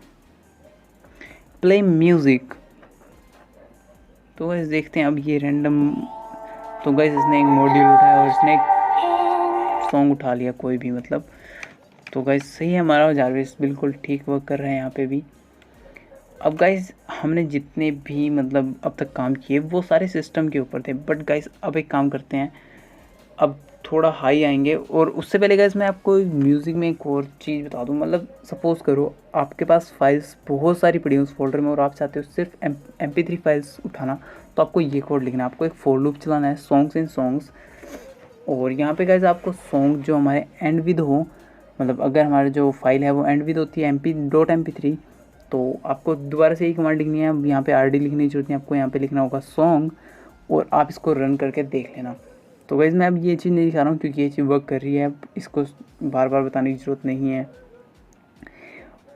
Play music. तो गाइस देखते हैं अब ये रैंडम। तो गाइस इसने एक मॉड्यूल उठाया और इसने एक सॉन्ग उठा लिया कोई भी, मतलब। तो गाइस सही है, हमारा जारविस बिल्कुल ठीक वर्क कर रहे हैं यहाँ पे भी। अब गाइस हमने जितने भी मतलब अब तक काम किए वो सारे सिस्टम के ऊपर थे, बट गाइस अब एक काम करते हैं, अब थोड़ा हाई आएंगे। और उससे पहले गाइस मैं आपको म्यूज़िक में एक और चीज़ बता दूं, मतलब सपोज़ करो आपके पास फाइल्स बहुत सारी पड़ी हैं उस फोल्डर में और आप चाहते हो सिर्फ MP3 फाइल्स उठाना, तो आपको ये कोड लिखना है, आपको एक फॉर लूप चलाना है सॉन्ग्स इन सॉन्ग्स। और यहाँ पे गाइस आपको सॉन्ग जो हमारे एंड विद हो, मतलब अगर हमारी जो फाइल है वो एंड विद होती है MP.MP3, तो आपको दोबारा से यही कमांड लिखनी है। अब यहाँ पे RD लिखने की जरूरत नहीं, आपको यहाँ पे लिखना होगा सॉन्ग और आप इसको रन करके देख लेना। तो गाइस मैं अब ये चीज़ नहीं दिखा रहा हूँ क्योंकि ये चीज़ वर्क कर रही है, अब इसको बार बार बताने की ज़रूरत नहीं है।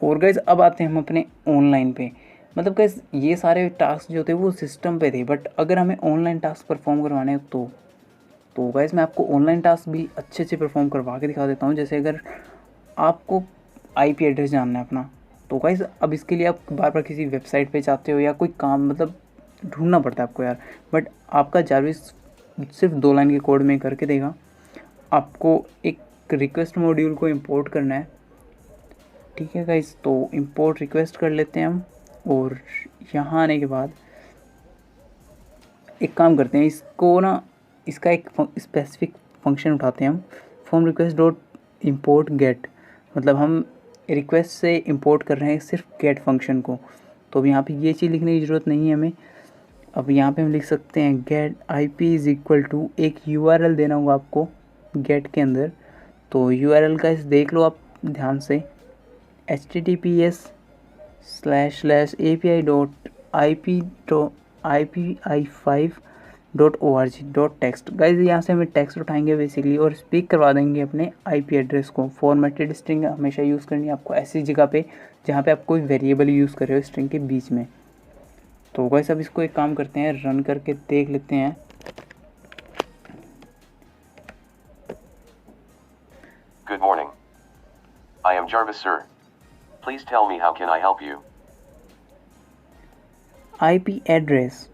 और गाइस अब आते हैं हम अपने ऑनलाइन पे। मतलब गाइस ये सारे टास्क जो थे वो सिस्टम पे थे, बट अगर हमें ऑनलाइन टास्क परफॉर्म करवाने हैं तो गाइस मैं आपको ऑनलाइन टास्क भी अच्छे से परफॉर्म करवा के दिखा देता हूँ। जैसे अगर आपको IP एड्रेस जानना है अपना, तो गाइस अब इसके लिए आप बार बार किसी वेबसाइट पे जाते हो या कोई काम मतलब ढूंढना पड़ता है आपको यार, बट आपका जारविस सिर्फ 2 लाइन के कोड में करके देगा। आपको एक रिक्वेस्ट मॉड्यूल को इंपोर्ट करना है, ठीक है गाइस। तो इंपोर्ट रिक्वेस्ट कर लेते हैं हम और यहाँ आने के बाद एक काम करते हैं, इसको ना इसका एक स्पेसिफिक फंक्शन उठाते हैं हम, form request dot import get, मतलब हम रिक्वेस्ट से इंपोर्ट कर रहे हैं सिर्फ गेट फंक्शन को। तो अब यहाँ पे ये चीज़ लिखने की ज़रूरत नहीं है हमें। अब यहाँ पे हम लिख सकते हैं get IP is equal to एक URL देना होगा आपको गेट के अंदर। तो URL का इस देख लो आप ध्यान से, https://api.ipi5.org.text। गाइस यहाँ से हमें टेक्स्ट उठाएंगे बेसिकली और स्पीक करवा देंगे अपने IP एड्रेस को। फॉर्मेटेड स्ट्रिंग हमेशा यूज़ करनी है आपको ऐसी जगह पे जहाँ पे आप कोई वेरिएबल यूज़ कर रहे हो स्ट्रिंग के बीच में। तो गाइस अब इसको एक काम करते हैं, रन करके देख लेते हैं। Good morning. I am Jarvis, sir. Please tell me how can I help you? IP address.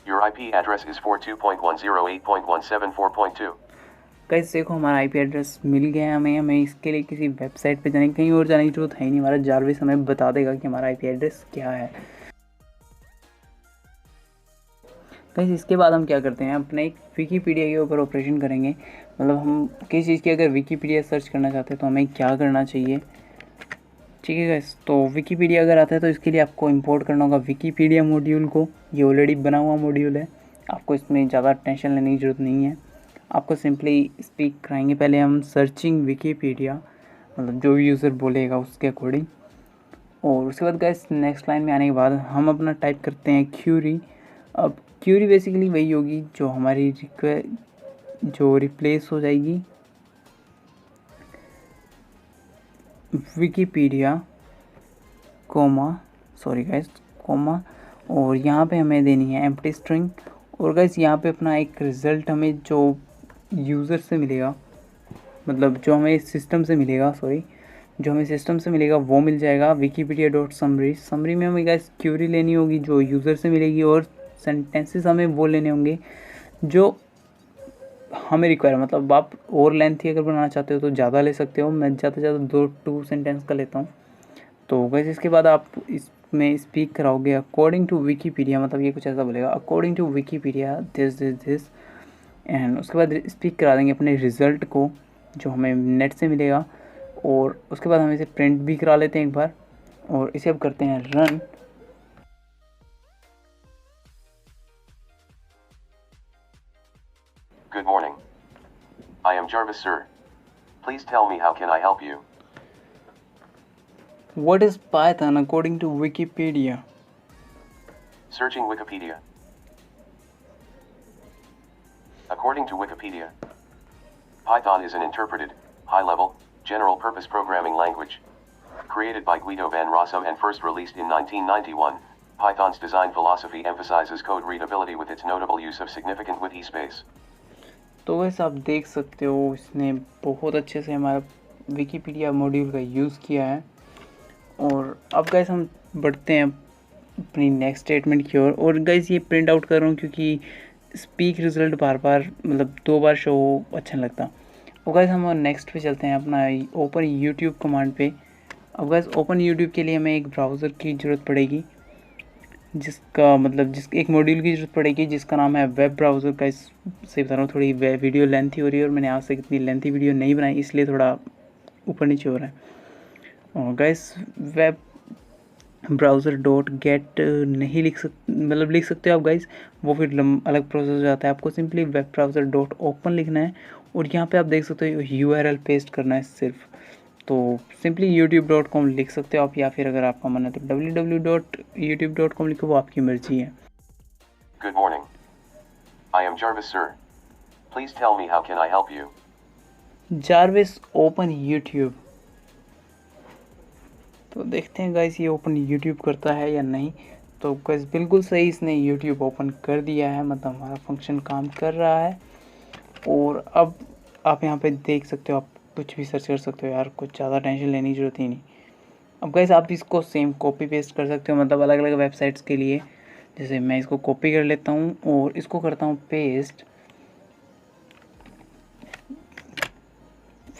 Your IP address is 42.108.174.2. Guys देखो हमारा IP एड्रेस मिल गया है हमें इसके लिए किसी वेबसाइट पे जाने कहीं और जाने की जरूरत है ही नहीं, हमारा जारविस हमें बता देगा कि हमारा IP एड्रेस क्या है। गाइस इसके बाद हम क्या करते हैं, अपने एक विकीपीडिया के ऊपर ऑपरेशन करेंगे। मतलब हम किसी चीज़ की अगर विकीपीडिया सर्च करना चाहते हैं तो हमें क्या करना चाहिए, ठीक है गाइस। तो विकीपीडिया अगर आता है तो इसके लिए आपको इंपोर्ट करना होगा विकीपीडिया मॉड्यूल को। ये ऑलरेडी बना हुआ मॉड्यूल है, आपको इसमें ज़्यादा टेंशन लेने की ज़रूरत नहीं है। आपको सिंपली स्पीक कराएंगे पहले हम सर्चिंग विकीपीडिया, मतलब जो भी यूज़र बोलेगा उसके अकॉर्डिंग। और उसके बाद गाइस नेक्स्ट लाइन में आने के बाद हम अपना टाइप करते हैं क्यूरी। अब क्यूरी बेसिकली वही होगी जो हमारी जो रिप्लेस हो जाएगी विकीपीडिया कोमा, और यहाँ पे हमें देनी है एम्प्टी स्ट्रिंग। और गाइस यहाँ पे अपना एक रिज़ल्ट हमें जो यूज़र से मिलेगा, मतलब जो हमें सिस्टम से मिलेगा वो मिल जाएगा विकीपीडिया डॉट समरी में हमें गाइस क्यूरी लेनी होगी जो यूज़र से मिलेगी, और सेंटेंसेस हमें वो लेने होंगे जो हमें रिक्वायर, मतलब आप और लेंथी अगर बनाना चाहते हो तो ज़्यादा ले सकते हो। मैं ज़्यादा से ज़्यादा 2 सेंटेंस का लेता हूँ। तो गाइस इसके बाद आप इसमें स्पीक कराओगे अकॉर्डिंग टू विकीपीडिया, मतलब ये कुछ ऐसा बोलेगा according to Wikipedia this and उसके बाद स्पीक करा देंगे अपने रिज़ल्ट को जो हमें नेट से मिलेगा। और उसके बाद हम इसे प्रिंट भी करा लेते हैं एक बार, और इसे अब करते हैं run. Good morning. I am Jarvis, sir. Please tell me how can I help you? What is Python according to Wikipedia? Searching Wikipedia. According to Wikipedia, Python is an interpreted, high-level, general-purpose programming language. Created by Guido van Rossum and first released in 1991, Python's design philosophy emphasizes code readability with its notable use of significant wiki space. तो वैसे आप देख सकते हो इसने बहुत अच्छे से हमारा विकीपीडिया मॉड्यूल का यूज़ किया है। और अब गाइस हम बढ़ते हैं अपनी नेक्स्ट स्टेटमेंट की ओर। और गाइस ये प्रिंट आउट कर रहा हूँ क्योंकि स्पीक रिजल्ट बार बार मतलब 2 बार शो अच्छा नहीं लगता। और गाइस हम नेक्स्ट पे चलते हैं अपना ओपन यूट्यूब कमांड पे। अब गाइस ओपन यूट्यूब के लिए हमें एक ब्राउज़र की ज़रूरत पड़ेगी, जिसका मतलब एक मॉड्यूल की ज़रूरत पड़ेगी जिसका नाम है वेब ब्राउज़र। का सही बता रहा हूँ, थोड़ी वीडियो लेंथी हो रही है और मैंने आज से इतनी लेंथी वीडियो नहीं बनाई, इसलिए थोड़ा ऊपर नीचे हो रहा है। और guys web browser dot gate नहीं लिख सकते हो आप गाइस, वो फिर अलग प्रोसेस हो जाता है। आपको simply web browser dot open लिखना है और यहाँ पे आप देख सकते हो URL पेस्ट करना है सिर्फ। तो सिंपली youtube.com लिख सकते हो आप, या फिर अगर आपका मन है तो www.youtube.com लिखो, वो आपकी मर्जी है। Good morning. I am Jarvis, sir. Please tell me how can I help you? Jarvis open YouTube। तो देखते हैं गाइस ये ओपन YouTube करता है या नहीं। तो गाइस बिल्कुल सही, इसने YouTube ओपन कर दिया है, मतलब हमारा फंक्शन काम कर रहा है। और अब आप यहाँ पे देख सकते हो, आप कुछ भी सर्च कर सकते हो यार, कुछ ज़्यादा टेंशन लेने की ज़रूरत ही नहीं। अब गाइस आप इसको सेम कॉपी पेस्ट कर सकते हो, मतलब अलग अलग वेबसाइट्स के लिए। जैसे मैं इसको कॉपी कर लेता हूँ और इसको करता हूँ पेस्ट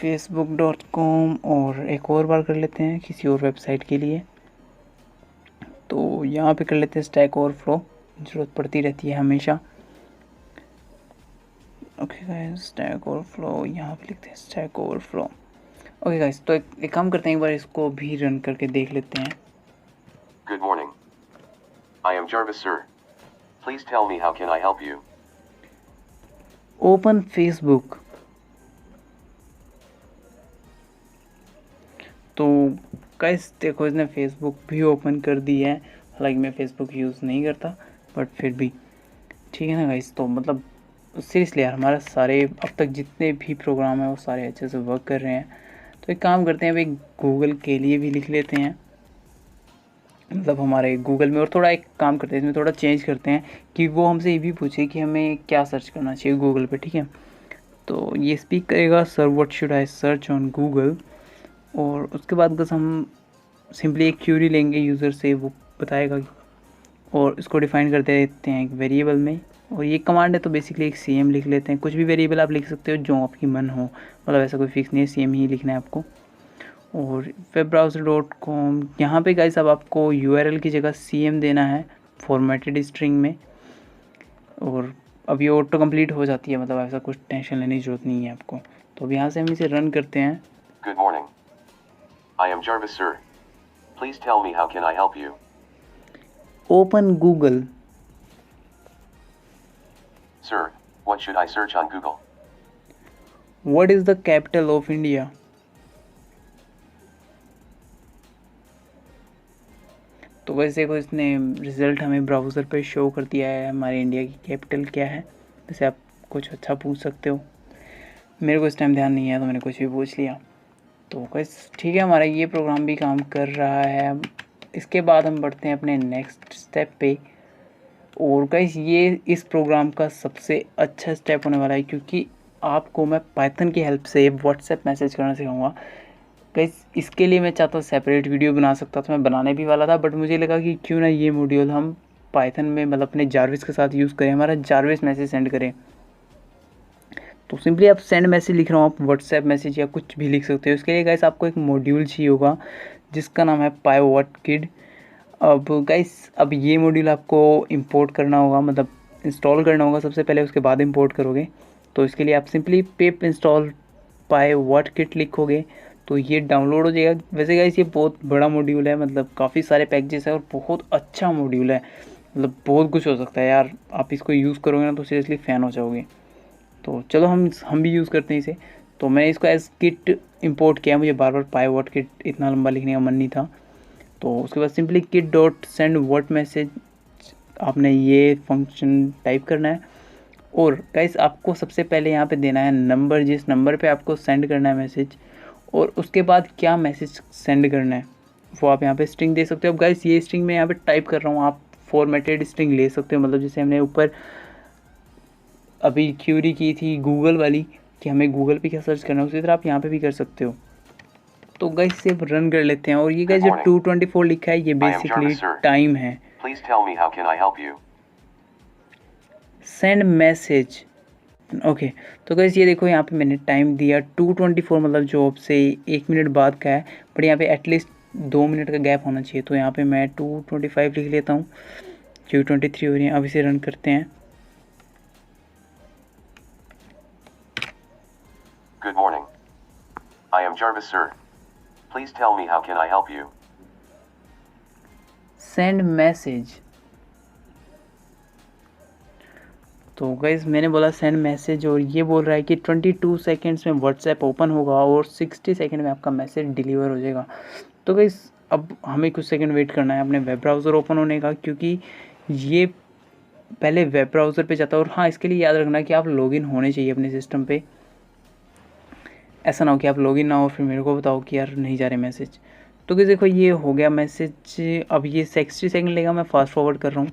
facebook.com, और एक और बार कर लेते हैं किसी और वेबसाइट के लिए। तो यहाँ पे कर लेते हैं स्टैक ओवरफ्लो, ज़रूरत पड़ती रहती है हमेशा। ओके गाइस स्टैक ओवरफ्लो, यहाँ पे लिखते हैं स्टैक ओवरफ्लो। ओके गाइस तो एक काम करते हैं, एक बार इसको भी रन करके देख लेते हैं। Good morning. I am Jarvis, sir. Please tell me how can I help you? Open Facebook. तो गाइस देखो इसने फेसबुक भी ओपन कर दी है, हालांकि मैं फेसबुक यूज़ नहीं करता, बट फिर भी ठीक है ना गाइस। तो मतलब सीरियसली यार हमारा सारे अब तक जितने भी प्रोग्राम हैं वो सारे अच्छे से वर्क कर रहे हैं। तो एक काम करते हैं, अभी गूगल के लिए भी लिख लेते हैं, मतलब हमारे गूगल में। और थोड़ा एक काम करते हैं, इसमें थोड़ा चेंज करते हैं कि वो हमसे ये भी पूछे कि हमें क्या सर्च करना चाहिए गूगल पे, ठीक है। तो ये स्पीक करेगा sir what should I search on Google. और उसके बाद बस हम सिंपली एक क्यूरी लेंगे यूज़र से, वो बताएगा, और इसको डिफ़ाइन कर देते हैं एक वेरिएबल में। और ये कमांड है तो बेसिकली एक CM लिख लेते हैं, कुछ भी वेरिएबल आप लिख सकते हो जो आपकी मन हो, मतलब ऐसा कोई फिक्स नहीं है, CM ही लिखना है आपको। और webbrowser.com, यहाँ पे गाइस अब आपको URL की जगह CM देना है फॉर्मेटेड स्ट्रिंग में। और अब ये ऑटो कंप्लीट हो जाती है, मतलब ऐसा कुछ टेंशन लेने की ज़रूरत नहीं है आपको। तो अब यहाँ से हम इसे रन करते हैं। Good morning. I am Jarvis, sir. Please tell me how can I help you? Open Google. Sir, what should I search on Google? What is the capital of India? तो वैसे को इसने रिज़ल्ट हमें ब्राउज़र पे शो कर दिया है, हमारे इंडिया की कैपिटल क्या है। वैसे आप कुछ अच्छा पूछ सकते हो, मेरे को इस टाइम ध्यान नहीं है तो मैंने कुछ भी पूछ लिया। तो बस ठीक है, हमारा ये प्रोग्राम भी काम कर रहा है। अब इसके बाद हम बढ़ते हैं अपने नेक्स्ट स्टेप पे। और गाइस ये इस प्रोग्राम का सबसे अच्छा स्टेप होने वाला है, क्योंकि आपको मैं पाइथन की हेल्प से व्हाट्सएप मैसेज करना सिखाऊंगा। गाइस इसके लिए मैं चाहता सेपरेट वीडियो बना सकता था, मैं बनाने भी वाला था, बट मुझे लगा कि क्यों ना ये मॉड्यूल हम पाइथन में मतलब अपने जारविस के साथ यूज़ करें, हमारा जारविस मैसेज सेंड करें। तो सिंपली आप सेंड मैसेज लिख रहा हूँ, आप व्हाट्सएप मैसेज या कुछ भी लिख सकते हो। इसके लिए गाइस आपको एक मॉड्यूल चाहिए होगा जिसका नाम है PyWhatKid। अब गाइस अब ये मॉड्यूल आपको इंपोर्ट करना होगा, मतलब इंस्टॉल करना होगा सबसे पहले, उसके बाद इंपोर्ट करोगे। तो इसके लिए आप सिंपली पिप इंस्टॉल PyWhatKit लिखोगे तो ये डाउनलोड हो जाएगा। वैसे गाइस ये बहुत बड़ा मॉड्यूल है, मतलब काफ़ी सारे पैकेजेस है और बहुत अच्छा मॉड्यूल है, मतलब बहुत कुछ हो सकता है यार। आप इसको यूज़ करोगे ना तो सीरियसली फ़ैन हो जाओगे। तो चलो हम भी यूज़ करते हैं इसे। तो मैंने इसको एज किट इंपोर्ट किया, मुझे बार बार PyWhatKit इतना लंबा लिखने का मन नहीं था। तो उसके बाद simply kit dot send what message आपने ये फंक्शन टाइप करना है। और गाइस आपको सबसे पहले यहाँ पे देना है नंबर, जिस नंबर पे आपको सेंड करना है मैसेज, और उसके बाद क्या मैसेज सेंड करना है वो आप यहाँ पे स्ट्रिंग दे सकते हो। अब गाइस ये स्ट्रिंग मैं यहाँ पे टाइप कर रहा हूँ, आप फॉर्मेटेड स्ट्रिंग ले सकते हो, मतलब जैसे हमने ऊपर अभी क्यूरी की थी गूगल वाली कि हमें गूगल पे क्या सर्च करना है, उसी तरह आप यहाँ पे भी कर सकते हो। तो गाइस इसे रन कर लेते हैं। और ये गाइस जो 224 लिखा है ये बेसिकली टाइम है। Please tell me how can I help you? Send message. Okay तो गाइस ये देखो यहाँ पे मैंने टाइम दिया 224, मतलब जो आपसे 1 मिनट बाद का है, बट यहाँ पे एटलीस्ट 2 मिनट का गैप होना चाहिए। तो यहाँ पे मैं 225 लिख लेता हूँ, 223 हो रही है। अब इसे रन करते हैं। Good morning. I am Jarvis, sir. Please tell me how can I help you? Send message. तो गाइस मैंने बोला सेंड मैसेज और ये बोल रहा है कि 22 सेकेंड्स में व्हाट्सएप ओपन होगा और 60 सेकेंड में आपका मैसेज डिलीवर हो जाएगा। तो गाइस अब हमें कुछ सेकंड वेट करना है अपने वेब ब्राउज़र ओपन होने का, क्योंकि ये पहले वेब ब्राउज़र पे जाता है। और हाँ, इसके लिए याद रखना कि आप लॉगिन होने चाहिए अपने सिस्टम पे। ऐसा ना हो कि आप लॉगिन ना हो फिर मेरे को बताओ कि यार नहीं जा रहे मैसेज। तो गाइस देखो ये हो गया मैसेज। अब ये 60 सेकंड लेगा, मैं फास्ट फॉरवर्ड कर रहा हूँ।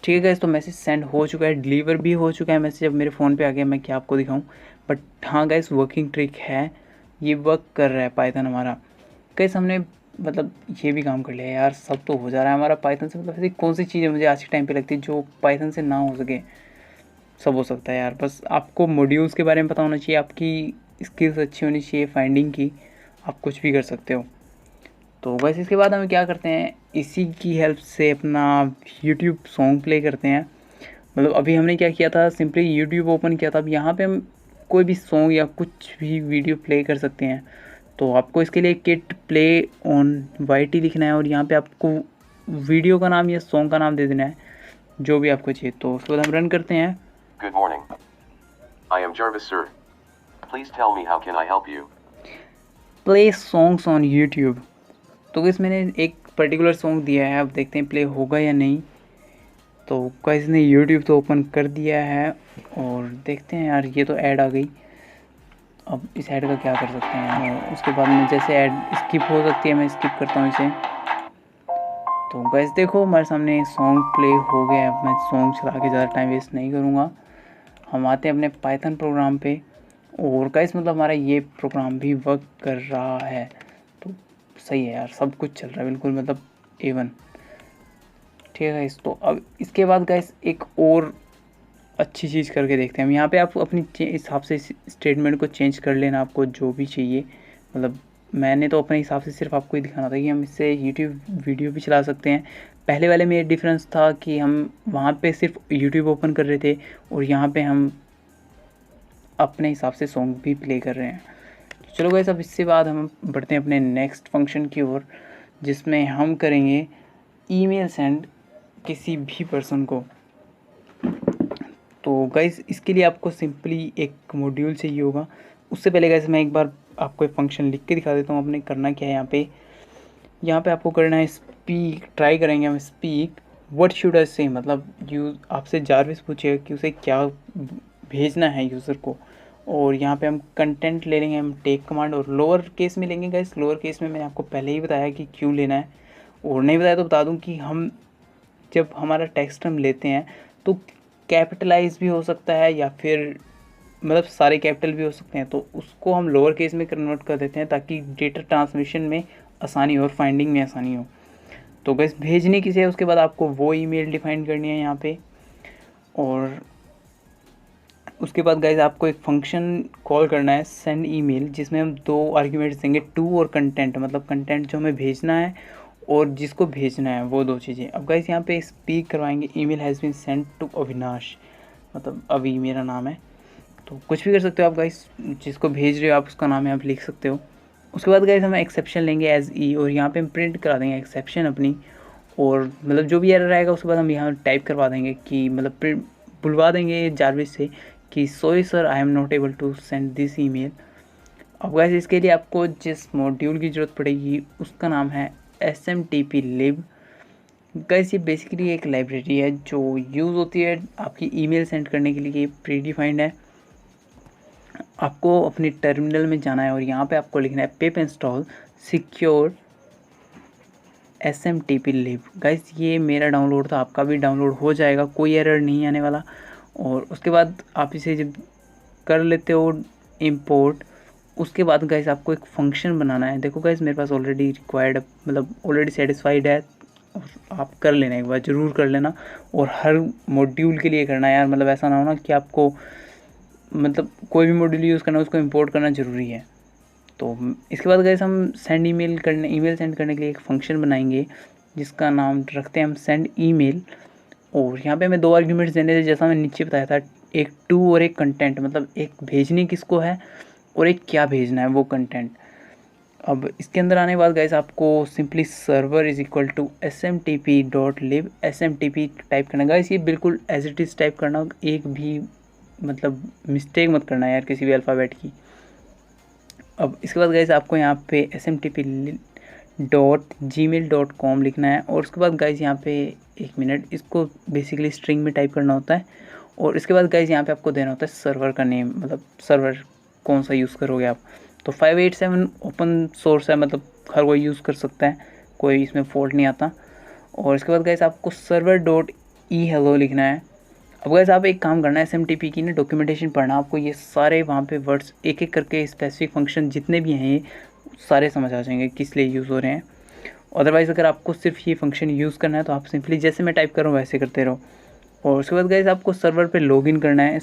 ठीक है गाइस, तो मैसेज सेंड हो चुका है, डिलीवर भी हो चुका है मैसेज। अब मेरे फ़ोन पे आ गया, मैं क्या आपको दिखाऊं। बट हाँ गाइस वर्किंग ट्रिक है, ये वर्क कर रहा है पाइथन हमारा। गाइस हमने मतलब ये भी काम कर लिया यार, सब तो हो जा रहा है हमारा पाइथन से। मतलब ऐसी कौन सी चीज़ है मुझे आज के टाइम पे लगती है जो पाइथन से ना हो सके। सब हो सकता है यार, बस आपको मॉड्यूल्स के बारे में पता होना चाहिए, आपकी स्किल्स अच्छी होनी चाहिए फाइंडिंग की, आप कुछ भी कर सकते हो। तो बस इसके बाद हम क्या करते हैं, इसी की हेल्प से अपना यूट्यूब सॉन्ग प्ले करते हैं। मतलब अभी हमने क्या किया था, सिंपली यूट्यूब ओपन किया था। अब यहाँ पे हम कोई भी सॉन्ग या कुछ भी वीडियो प्ले कर सकते हैं। तो आपको इसके लिए किट प्ले ऑन YT लिखना है और यहाँ पे आपको वीडियो का नाम या सॉन्ग का नाम दे देना है, जो भी आपको चाहिए। तो उसके बाद हम रन करते हैं। Good morning. I am Jarvis, sir. Please tell me how can I help you? Play songs on YouTube. तो गाइस मैंने एक पर्टिकुलर सॉन्ग दिया है, अब देखते हैं प्ले होगा या नहीं। तो गाइस ने यूट्यूब तो ओपन कर दिया है और देखते हैं यार, ये तो ऐड आ गई। अब इस ऐड का क्या कर सकते हैं, और उसके बाद में जैसे ऐड स्किप हो सकती है, मैं स्किप करता हूँ इसे। तो गाइस देखो हमारे सामने सॉन्ग प्ले हो गया है। मैं सॉन्ग चला के ज़्यादा टाइम वेस्ट नहीं करूँगा, हम आते हैं अपने पाइथन प्रोग्राम पे। और गाइस मतलब हमारा ये प्रोग्राम भी वर्क कर रहा है, तो सही है यार, सब कुछ चल रहा है बिल्कुल, मतलब A1। ठीक है गाइस, तो अब इसके बाद गाइस एक और अच्छी चीज़ करके देखते हैं हम। यहाँ पे आप अपनी हिसाब से स्टेटमेंट को चेंज कर लेना, आपको जो भी चाहिए। मतलब मैंने तो अपने हिसाब से सिर्फ आपको ही दिखाना था कि हम इससे यूट्यूब वीडियो भी चला सकते हैं, पहले वाले में ये डिफरेंस था कि हम वहाँ पे सिर्फ यूट्यूब ओपन कर रहे थे और यहाँ पे हम अपने हिसाब से सॉन्ग भी प्ले कर रहे हैं। तो चलो गाइस, अब इससे बाद हम बढ़ते हैं अपने नेक्स्ट फंक्शन की ओर, जिसमें हम करेंगे ईमेल सेंड किसी भी पर्सन को। तो गाइस, इसके लिए आपको सिंपली एक मॉड्यूल चाहिए होगा। उससे पहले गाइस मैं एक बार आपको एक फंक्शन लिख के दिखा देता हूँ। आपने करना क्या है, यहाँ पे आपको करना है स्पीक। ट्राई करेंगे हम स्पीक व्हाट शुड आई से, मतलब आपसे जारविस पूछेगा कि उसे क्या भेजना है यूज़र को। और यहाँ पे हम कंटेंट ले लेंगे, हम टेक कमांड, और लोअर केस में लेंगे गाइस। लोअर केस में मैंने आपको पहले ही बताया कि क्यों लेना है, और नहीं बताया तो बता दूँ कि हम जब हमारा टेक्स्ट हम लेते हैं तो कैपिटलाइज भी हो सकता है या फिर मतलब सारे कैपिटल भी हो सकते हैं, तो उसको हम लोअर केस में कन्वर्ट कर देते हैं ताकि डेटा ट्रांसमिशन में आसानी हो और फाइंडिंग में आसानी हो। तो बस भेजने किसे है, उसके बाद आपको वो ईमेल डिफाइन करनी है यहाँ पे। और उसके बाद गाइज आपको एक फंक्शन कॉल करना है सेंड ईमेल, जिसमें हम 2 आर्ग्यूमेंट्स देंगे, टू और कंटेंट, मतलब कंटेंट जो हमें भेजना है और जिसको भेजना है वो 2 चीज़ें। अब गाइज यहाँ पे स्पीक करवाएंगे email has been send to Avinash, मतलब अभी मेरा नाम है। तो कुछ भी कर सकते हो आप गाइस, जिसको भेज रहे हो आप उसका नाम है आप लिख सकते हो। उसके बाद गाइस हम एक्सेप्शन लेंगे एज ई, और यहाँ पे हम प्रिंट करा देंगे एक्सेप्शन अपनी, और मतलब जो भी एरर आएगा उसके बाद हम यहाँ टाइप करवा देंगे कि मतलब प्रिंट बुलवा देंगे जारविस से कि sorry sir I am not able to send this email. अब गाइस इसके लिए आपको जिस मॉड्यूल की ज़रूरत पड़ेगी उसका नाम है SMTP-lib। गाइस ये बेसिकली एक लाइब्रेरी है जो यूज़ होती है आपकी ईमेल सेंड करने के लिए। ये प्री डिफाइंड है। आपको अपने टर्मिनल में जाना है और यहाँ पे आपको लिखना है पिप इंस्टॉल सिक्योर SMTP-lib। गाइस ये मेरा डाउनलोड था, आपका भी डाउनलोड हो जाएगा, कोई एरर नहीं आने वाला। और उसके बाद आप इसे जब कर लेते हो इंपोर्ट, उसके बाद गाइस आपको एक फंक्शन बनाना है। देखो गाइस मेरे पास ऑलरेडी रिक्वायर्ड मतलब ऑलरेडी सेटिस्फाइड है, और आप कर लेना, एक बार ज़रूर कर लेना। और हर मॉड्यूल के लिए करना है यार, मतलब ऐसा ना हो ना कि आपको मतलब कोई भी मॉड्यूल यूज़ करना उसको इंपोर्ट करना ज़रूरी है। तो इसके बाद गाइस हम ईमेल सेंड करने के लिए एक फ़ंक्शन बनाएंगे जिसका नाम रखते हैं हम सेंड ईमेल। और यहाँ पे हमें 2 आर्ग्यूमेंट्स देने थे, जैसा मैं नीचे बताया था, एक टू और एक कंटेंट, मतलब एक भेजने किसको है और एक क्या भेजना है वो कंटेंट। अब इसके अंदर आने के बाद गाइस आपको simply server is equal to smtp.lib smtp type करना। गाइस ये बिल्कुल एज इट इज़ टाइप करना, एक भी मतलब मिस्टेक मत करना यार किसी भी अल्फ़ाबेट की। अब इसके बाद गाइस आपको यहाँ पे smtp.gmail.com लिखना है, और उसके बाद गाइस यहाँ पे 1 मिनट, इसको बेसिकली स्ट्रिंग में टाइप करना होता है। और इसके बाद गाइस यहाँ पे आपको देना होता है सर्वर का नेम, मतलब सर्वर कौन सा यूज़ करोगे आप। तो 587 ओपन सोर्स है, मतलब हर कोई यूज़ कर सकता है, कोई इसमें फॉल्ट नहीं आता। और इसके बाद गाइस आपको server.e-hello लिखना है। अब गाइस आप एक काम करना है, SMTP की ना डॉक्यूमेंटेशन पढ़ना, आपको ये सारे वहाँ पे वर्ड्स एक एक करके स्पेसिफिक फंक्शन जितने भी हैं ये सारे समझ आ जाएंगे किस लिए यूज़ हो रहे हैं। अदरवाइज़ अगर आपको सिर्फ ये फंक्शन यूज़ करना है तो आप सिंपली जैसे मैं टाइप कर रहा हूँ वैसे करते रहो। और उसके बाद गाइस आपको सर्वर पे लॉगिन करना है।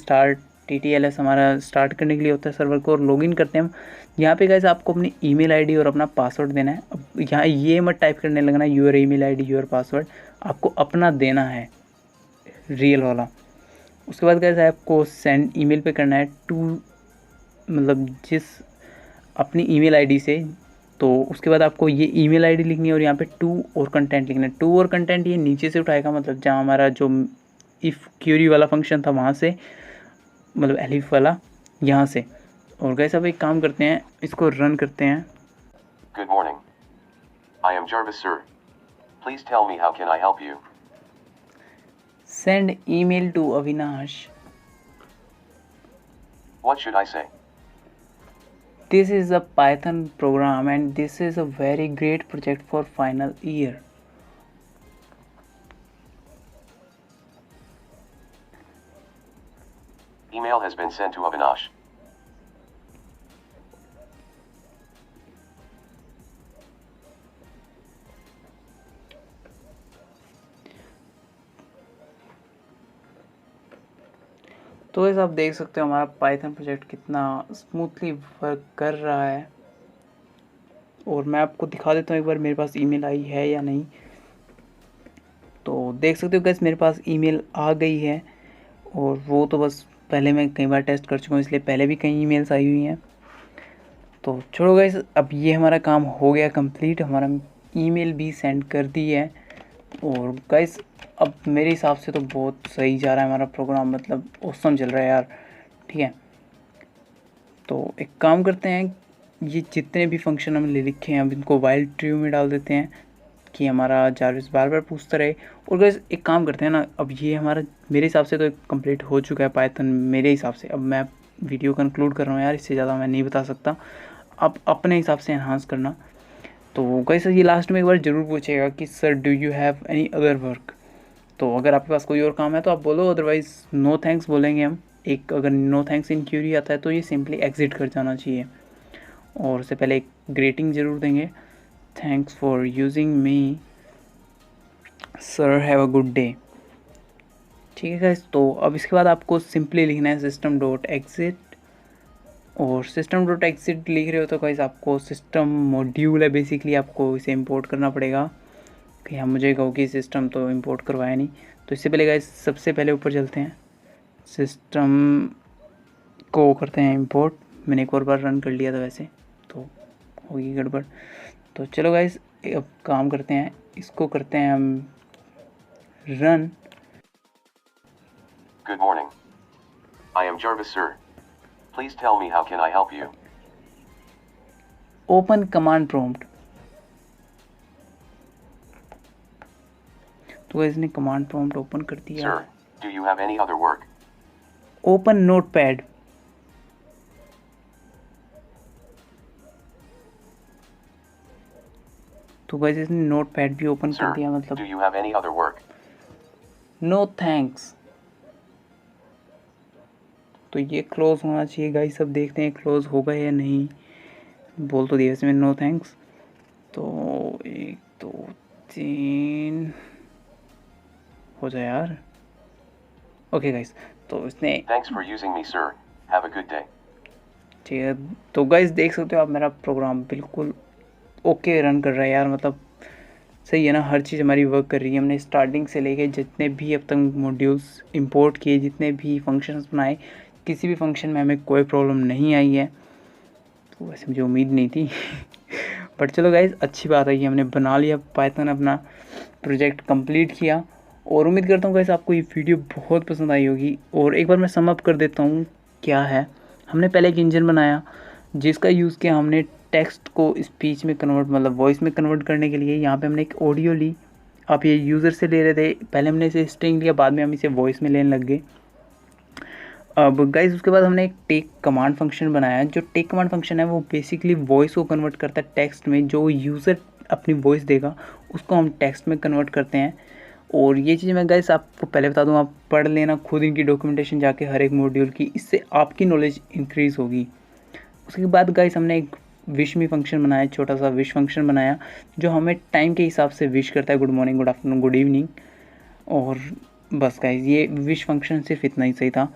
TTLS हमारा स्टार्ट करने के लिए होता है सर्वर को, और लॉगिन करते हैं हम। यहाँ पे गाइस आपको अपनी ईमेल आईडी और अपना पासवर्ड देना है। अब यहाँ ये मत टाइप करने लगना your email ID your password, आपको अपना देना है रियल वाला। उसके बाद गाइस आपको सेंड ईमेल पे करना है टू, मतलब जिस अपनी ईमेल आईडी से। तो उसके बाद आपको ये ईमेल आईडी लिखनी है और यहाँ पे टू और कंटेंट लिखना है। टू और कंटेंट ये नीचे से उठाएगा, मतलब जहाँ हमारा जो इफ़ क्यूरी वाला फंक्शन था वहाँ से, मतलब एलिफ वाला यहाँ से। और गाइस अब एक काम करते हैं, इसको रन करते हैं। Good morning. I am Jarvis, sir. Please tell me how can I help you? Send email to Avinash. What should I say? This is a Python program and this is a very great project for final year. Email has been sent to Avinash. तो वैसे आप देख सकते हो हमारा पाइथन प्रोजेक्ट कितना स्मूथली वर्क कर रहा है। और मैं आपको दिखा देता हूँ एक बार मेरे पास ईमेल आई है या नहीं। तो देख सकते हो गाइस मेरे पास ईमेल आ गई है, और वो तो बस पहले मैं कई बार टेस्ट कर चुका हूँ, इसलिए पहले भी कई ईमेल्स आई हुई हैं। तो छोड़ो गाइस, अब ये हमारा काम हो गया कंप्लीट, हमारा ईमेल भी सेंड कर दी है। और गाइस अब मेरे हिसाब से तो बहुत सही जा रहा है हमारा प्रोग्राम, मतलब ऑसम चल रहा है यार। ठीक है, तो एक काम करते हैं, ये जितने भी फंक्शन हमने लिखे हैं अब इनको वाइल ट्रू में डाल देते हैं कि हमारा जारविस बार बार पूछता रहे। और गाइस एक काम करते हैं ना, अब ये हमारा मेरे हिसाब से तो कंप्लीट हो चुका है पाइथन मेरे हिसाब से। अब मैं वीडियो कंक्लूड कर रहा हूँ यार, इससे ज़्यादा मैं नहीं बता सकता, आप अपने हिसाब से एनहांस करना। तो गाइस ये लास्ट में एक बार ज़रूर पूछेगा कि sir do you have any other work. तो अगर आपके पास कोई और काम है तो आप बोलो, अदरवाइज़ नो थैंक्स बोलेंगे हम। एक अगर नो थैंक्स इन क्यूरी आता है तो ये सिंपली एग्जिट कर जाना चाहिए, और उससे पहले एक ग्रेटिंग ज़रूर देंगे, thanks for using me sir, have a good day. ठीक है गाइस, तो अब इसके बाद आपको सिंपली लिखना है सिस्टम डॉट एग्जिट। और सिस्टम डॉट एग्जिट लिख रहे हो तो गाइस आपको सिस्टम मॉड्यूल है बेसिकली, आपको इसे इंपोर्ट करना पड़ेगा। कि हाँ मुझे कहो कि सिस्टम तो इंपोर्ट करवाया नहीं, तो इससे पहले गाइस सबसे पहले ऊपर चलते हैं, सिस्टम को करते हैं इंपोर्ट। मैंने एक और बार रन कर लिया था वैसे, तो होगी गड़बड़। तो चलो गाइस अब काम करते हैं, इसको करते हैं हम run. Good morning. I am Jarvis, sir. Please tell me how can I help you? Open command prompt. तो इसने कमांड प्रॉम्प्ट ओपन कर दिया। Sir, do you have any other work? Open notepad. तो गाइस इसने नोटपैड भी ओपन कर Sir, दिया, do मतलब you have any other work? No thanks. तो ये क्लोज होना चाहिए गाइस, अब देखते हैं क्लोज होगा या नहीं। बोल तो दिया इसमें नो थैंक्स। तो 1 2 3 हो जाए यार। ओके गाइस, तो इसने Thanks for using me, sir. Have a good day. ठीक है। तो गाइस देख सकते हो आप मेरा प्रोग्राम बिल्कुल ओके रन कर रहा है यार, मतलब सही है ना, हर चीज़ हमारी वर्क कर रही है। हमने स्टार्टिंग से लेके जितने भी अब तक मॉड्यूल्स इंपोर्ट किए, जितने भी फंक्शंस बनाए, किसी भी फंक्शन में हमें कोई प्रॉब्लम नहीं आई है। तो वैसे मुझे उम्मीद नहीं थी बट चलो गाइस अच्छी बात है कि हमने बना लिया पाइथन, अपना प्रोजेक्ट कंप्लीट किया। और उम्मीद करता हूँ गाइस आपको ये वीडियो बहुत पसंद आई होगी। और एक बार मैं सम अप कर देता हूँ क्या है। हमने पहले एक इंजन बनाया जिसका यूज़ किया हमने टेक्स्ट को स्पीच में कन्वर्ट, मतलब वॉइस में कन्वर्ट करने के लिए। यहाँ पे हमने एक ऑडियो ली, आप ये यूज़र से ले रहे थे, पहले हमने इसे स्ट्रिंग लिया, बाद में हम इसे वॉइस में लेने लग गए। अब गाइस उसके बाद हमने एक टेक कमांड फंक्शन बनाया। जो टेक कमांड फंक्शन है वो बेसिकली वॉइस को कन्वर्ट करता है टेक्स्ट में, जो यूज़र अपनी वॉइस देगा उसको हम टेक्स्ट में कन्वर्ट करते हैं। और ये चीज़ मैं गाइस आपको पहले बता दूं, आप पढ़ लेना खुद इनकी डॉक्यूमेंटेशन जाके हर एक मॉड्यूल की, इससे आपकी नॉलेज इंक्रीज़ होगी। उसके बाद गाइस हमने एक विश मी फंक्शन बनाया, छोटा सा विश फंक्शन बनाया जो हमें टाइम के हिसाब से विश करता है, good morning, good afternoon, good evening. और बस गाइस ये विश फंक्शन सिर्फ इतना ही सही था।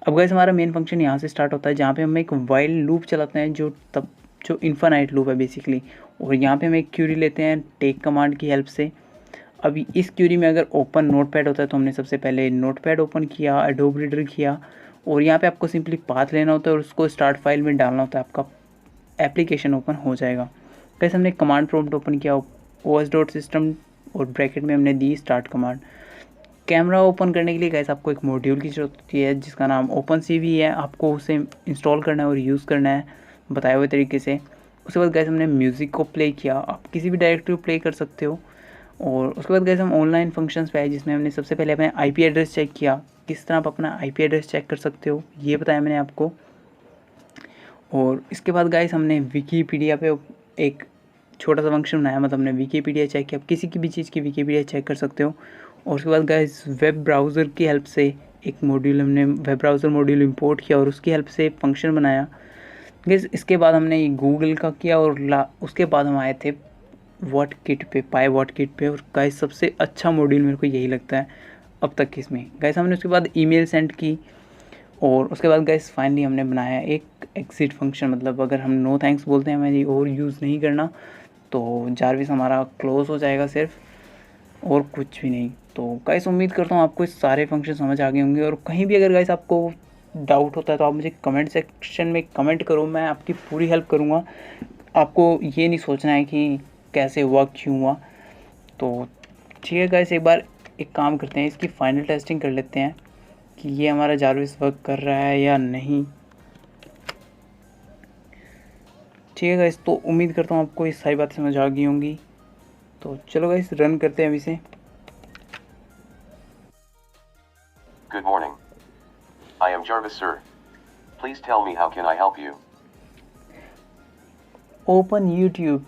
अब गाइस हमारा मेन फंक्शन यहाँ से स्टार्ट होता है जहाँ पे हम एक वाइल लूप चलाते हैं, जो इन्फानाइट लूप है बेसिकली। और यहाँ पे हम एक क्यूरी लेते हैं टेक कमांड की हेल्प से। अभी इस क्यूरी में अगर ओपन नोटपैड होता है तो हमने सबसे पहले नोटपैड ओपन किया, एडोब रीडर किया, और यहाँ पे आपको सिंपली पाथ लेना होता है और उसको स्टार्ट फाइल में डालना होता है, आपका एप्लीकेशन ओपन हो जाएगा। कैसे हमने कमांड प्रॉम्प्ट ओपन किया, os.system और ब्रैकेट में हमने दी स्टार्ट कमांड। कैमरा ओपन करने के लिए गाइस आपको एक मॉड्यूल की ज़रूरत होती है जिसका नाम OpenCV है, आपको उसे इंस्टॉल करना है और यूज़ करना है बताए हुए तरीके से। उसके बाद गाइस हमने म्यूज़िक को प्ले किया, आप किसी भी डायरेक्टरी प्ले कर सकते हो। और उसके बाद गाइस हम ऑनलाइन फंक्शंस पे आए जिसमें हमने सबसे पहले अपने IP एड्रेस चेक किया। किस तरह आप अपना IP एड्रेस चेक कर सकते हो ये बताया मैंने आपको। और इसके बाद गाइस हमने विकीपीडिया पे एक छोटा सा फंक्शन बनाया, मतलब हमने विकीपीडिया चेक किया, आप किसी की भी चीज़ की विकीपीडिया चेक कर सकते हो। और उसके बाद गाइस वेब ब्राउज़र की हेल्प से एक मॉड्यूल, हमने वेब ब्राउज़र मॉड्यूल इंपोर्ट किया और उसकी हेल्प से फंक्शन बनाया। गाइस इसके बाद हमने गूगल का किया और उसके बाद हम आए थे WhatKit पे, PyWhatKit पे। और गाइस सबसे अच्छा मॉड्यूल मेरे को यही लगता है अब तक इसमें। गाइस हमने उसके बाद ईमेल सेंड की और उसके बाद गाइस फाइनली हमने बनाया एक एग्जिट फंक्शन, मतलब अगर हम नो थैंक्स बोलते हैं हमें और यूज़ नहीं करना तो जारविस हमारा क्लोज हो जाएगा सिर्फ, और कुछ भी नहीं। तो गाइस उम्मीद करता हूँ आपको सारे फंक्शन समझ आ गए होंगे, और कहीं भी अगर गाइस आपको डाउट होता है तो आप मुझे कमेंट सेक्शन में कमेंट करो, मैं आपकी पूरी हेल्प करूँगा। आपको ये नहीं सोचना है कि कैसे हुआ, क्यों हुआ। तो ठीक है गाइस, एक बार एक काम करते हैं, इसकी फाइनल टेस्टिंग कर लेते हैं कि ये हमारा जारविस वर्क कर रहा है या नहीं। ठीक है गाइस, तो उम्मीद करता हूँ आपको ये सारी बातें समझ आ गई होंगी। तो चलो गाइस रन करते हैं अभी से। Good morning. I am Jarvis, sir. Please tell me how can I help you? Open YouTube.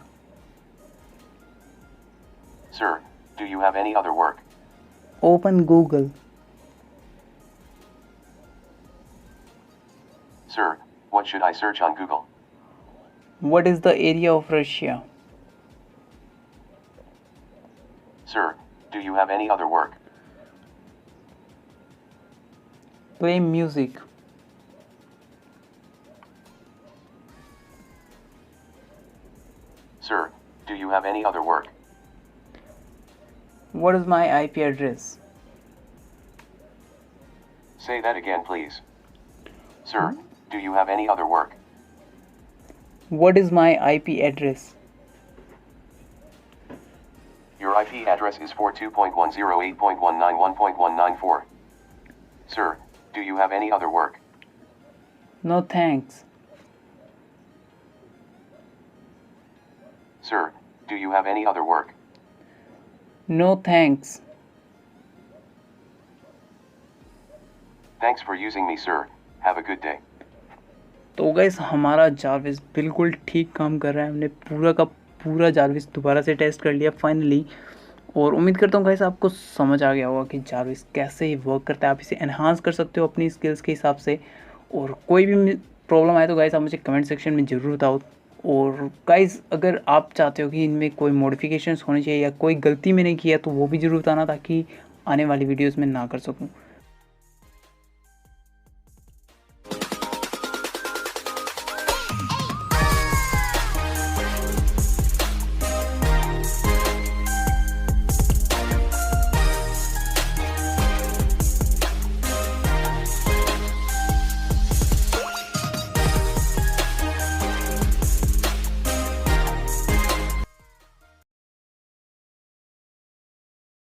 Sir, do you have any other work? Open Google. Sir, what should I search on Google? What is the area of Russia. Sir, do you have any other work? Play music. Sir, do you have any other work? What is my IP address. Say that again, please. Sir, do you have any other work? What is my IP address. Your IP address is 42.108.191.194. Sir, do you have any other work? No thanks. Sir, do you have any other work? No thanks. Thanks for using me, sir. Have a good day. तो गाइस हमारा जारविस बिल्कुल ठीक काम कर रहा है, हमने पूरा का पूरा जारविस दोबारा से टेस्ट कर लिया फाइनली। और उम्मीद करता हूँ गाइस आपको समझ आ गया होगा कि जारविस कैसे वर्क करता है। आप इसे एनहांस कर सकते हो अपनी स्किल्स के हिसाब से, और कोई भी प्रॉब्लम आए तो गाइस आप मुझे कमेंट सेक्शन में ज़रूर बताओ। और गाइस अगर आप चाहते हो कि इनमें कोई मॉडिफिकेशंस होने चाहिए या कोई गलती मैंने की है तो वो भी ज़रूर बताना, ताकि आने वाली वीडियोज़ में ना कर सकूँ।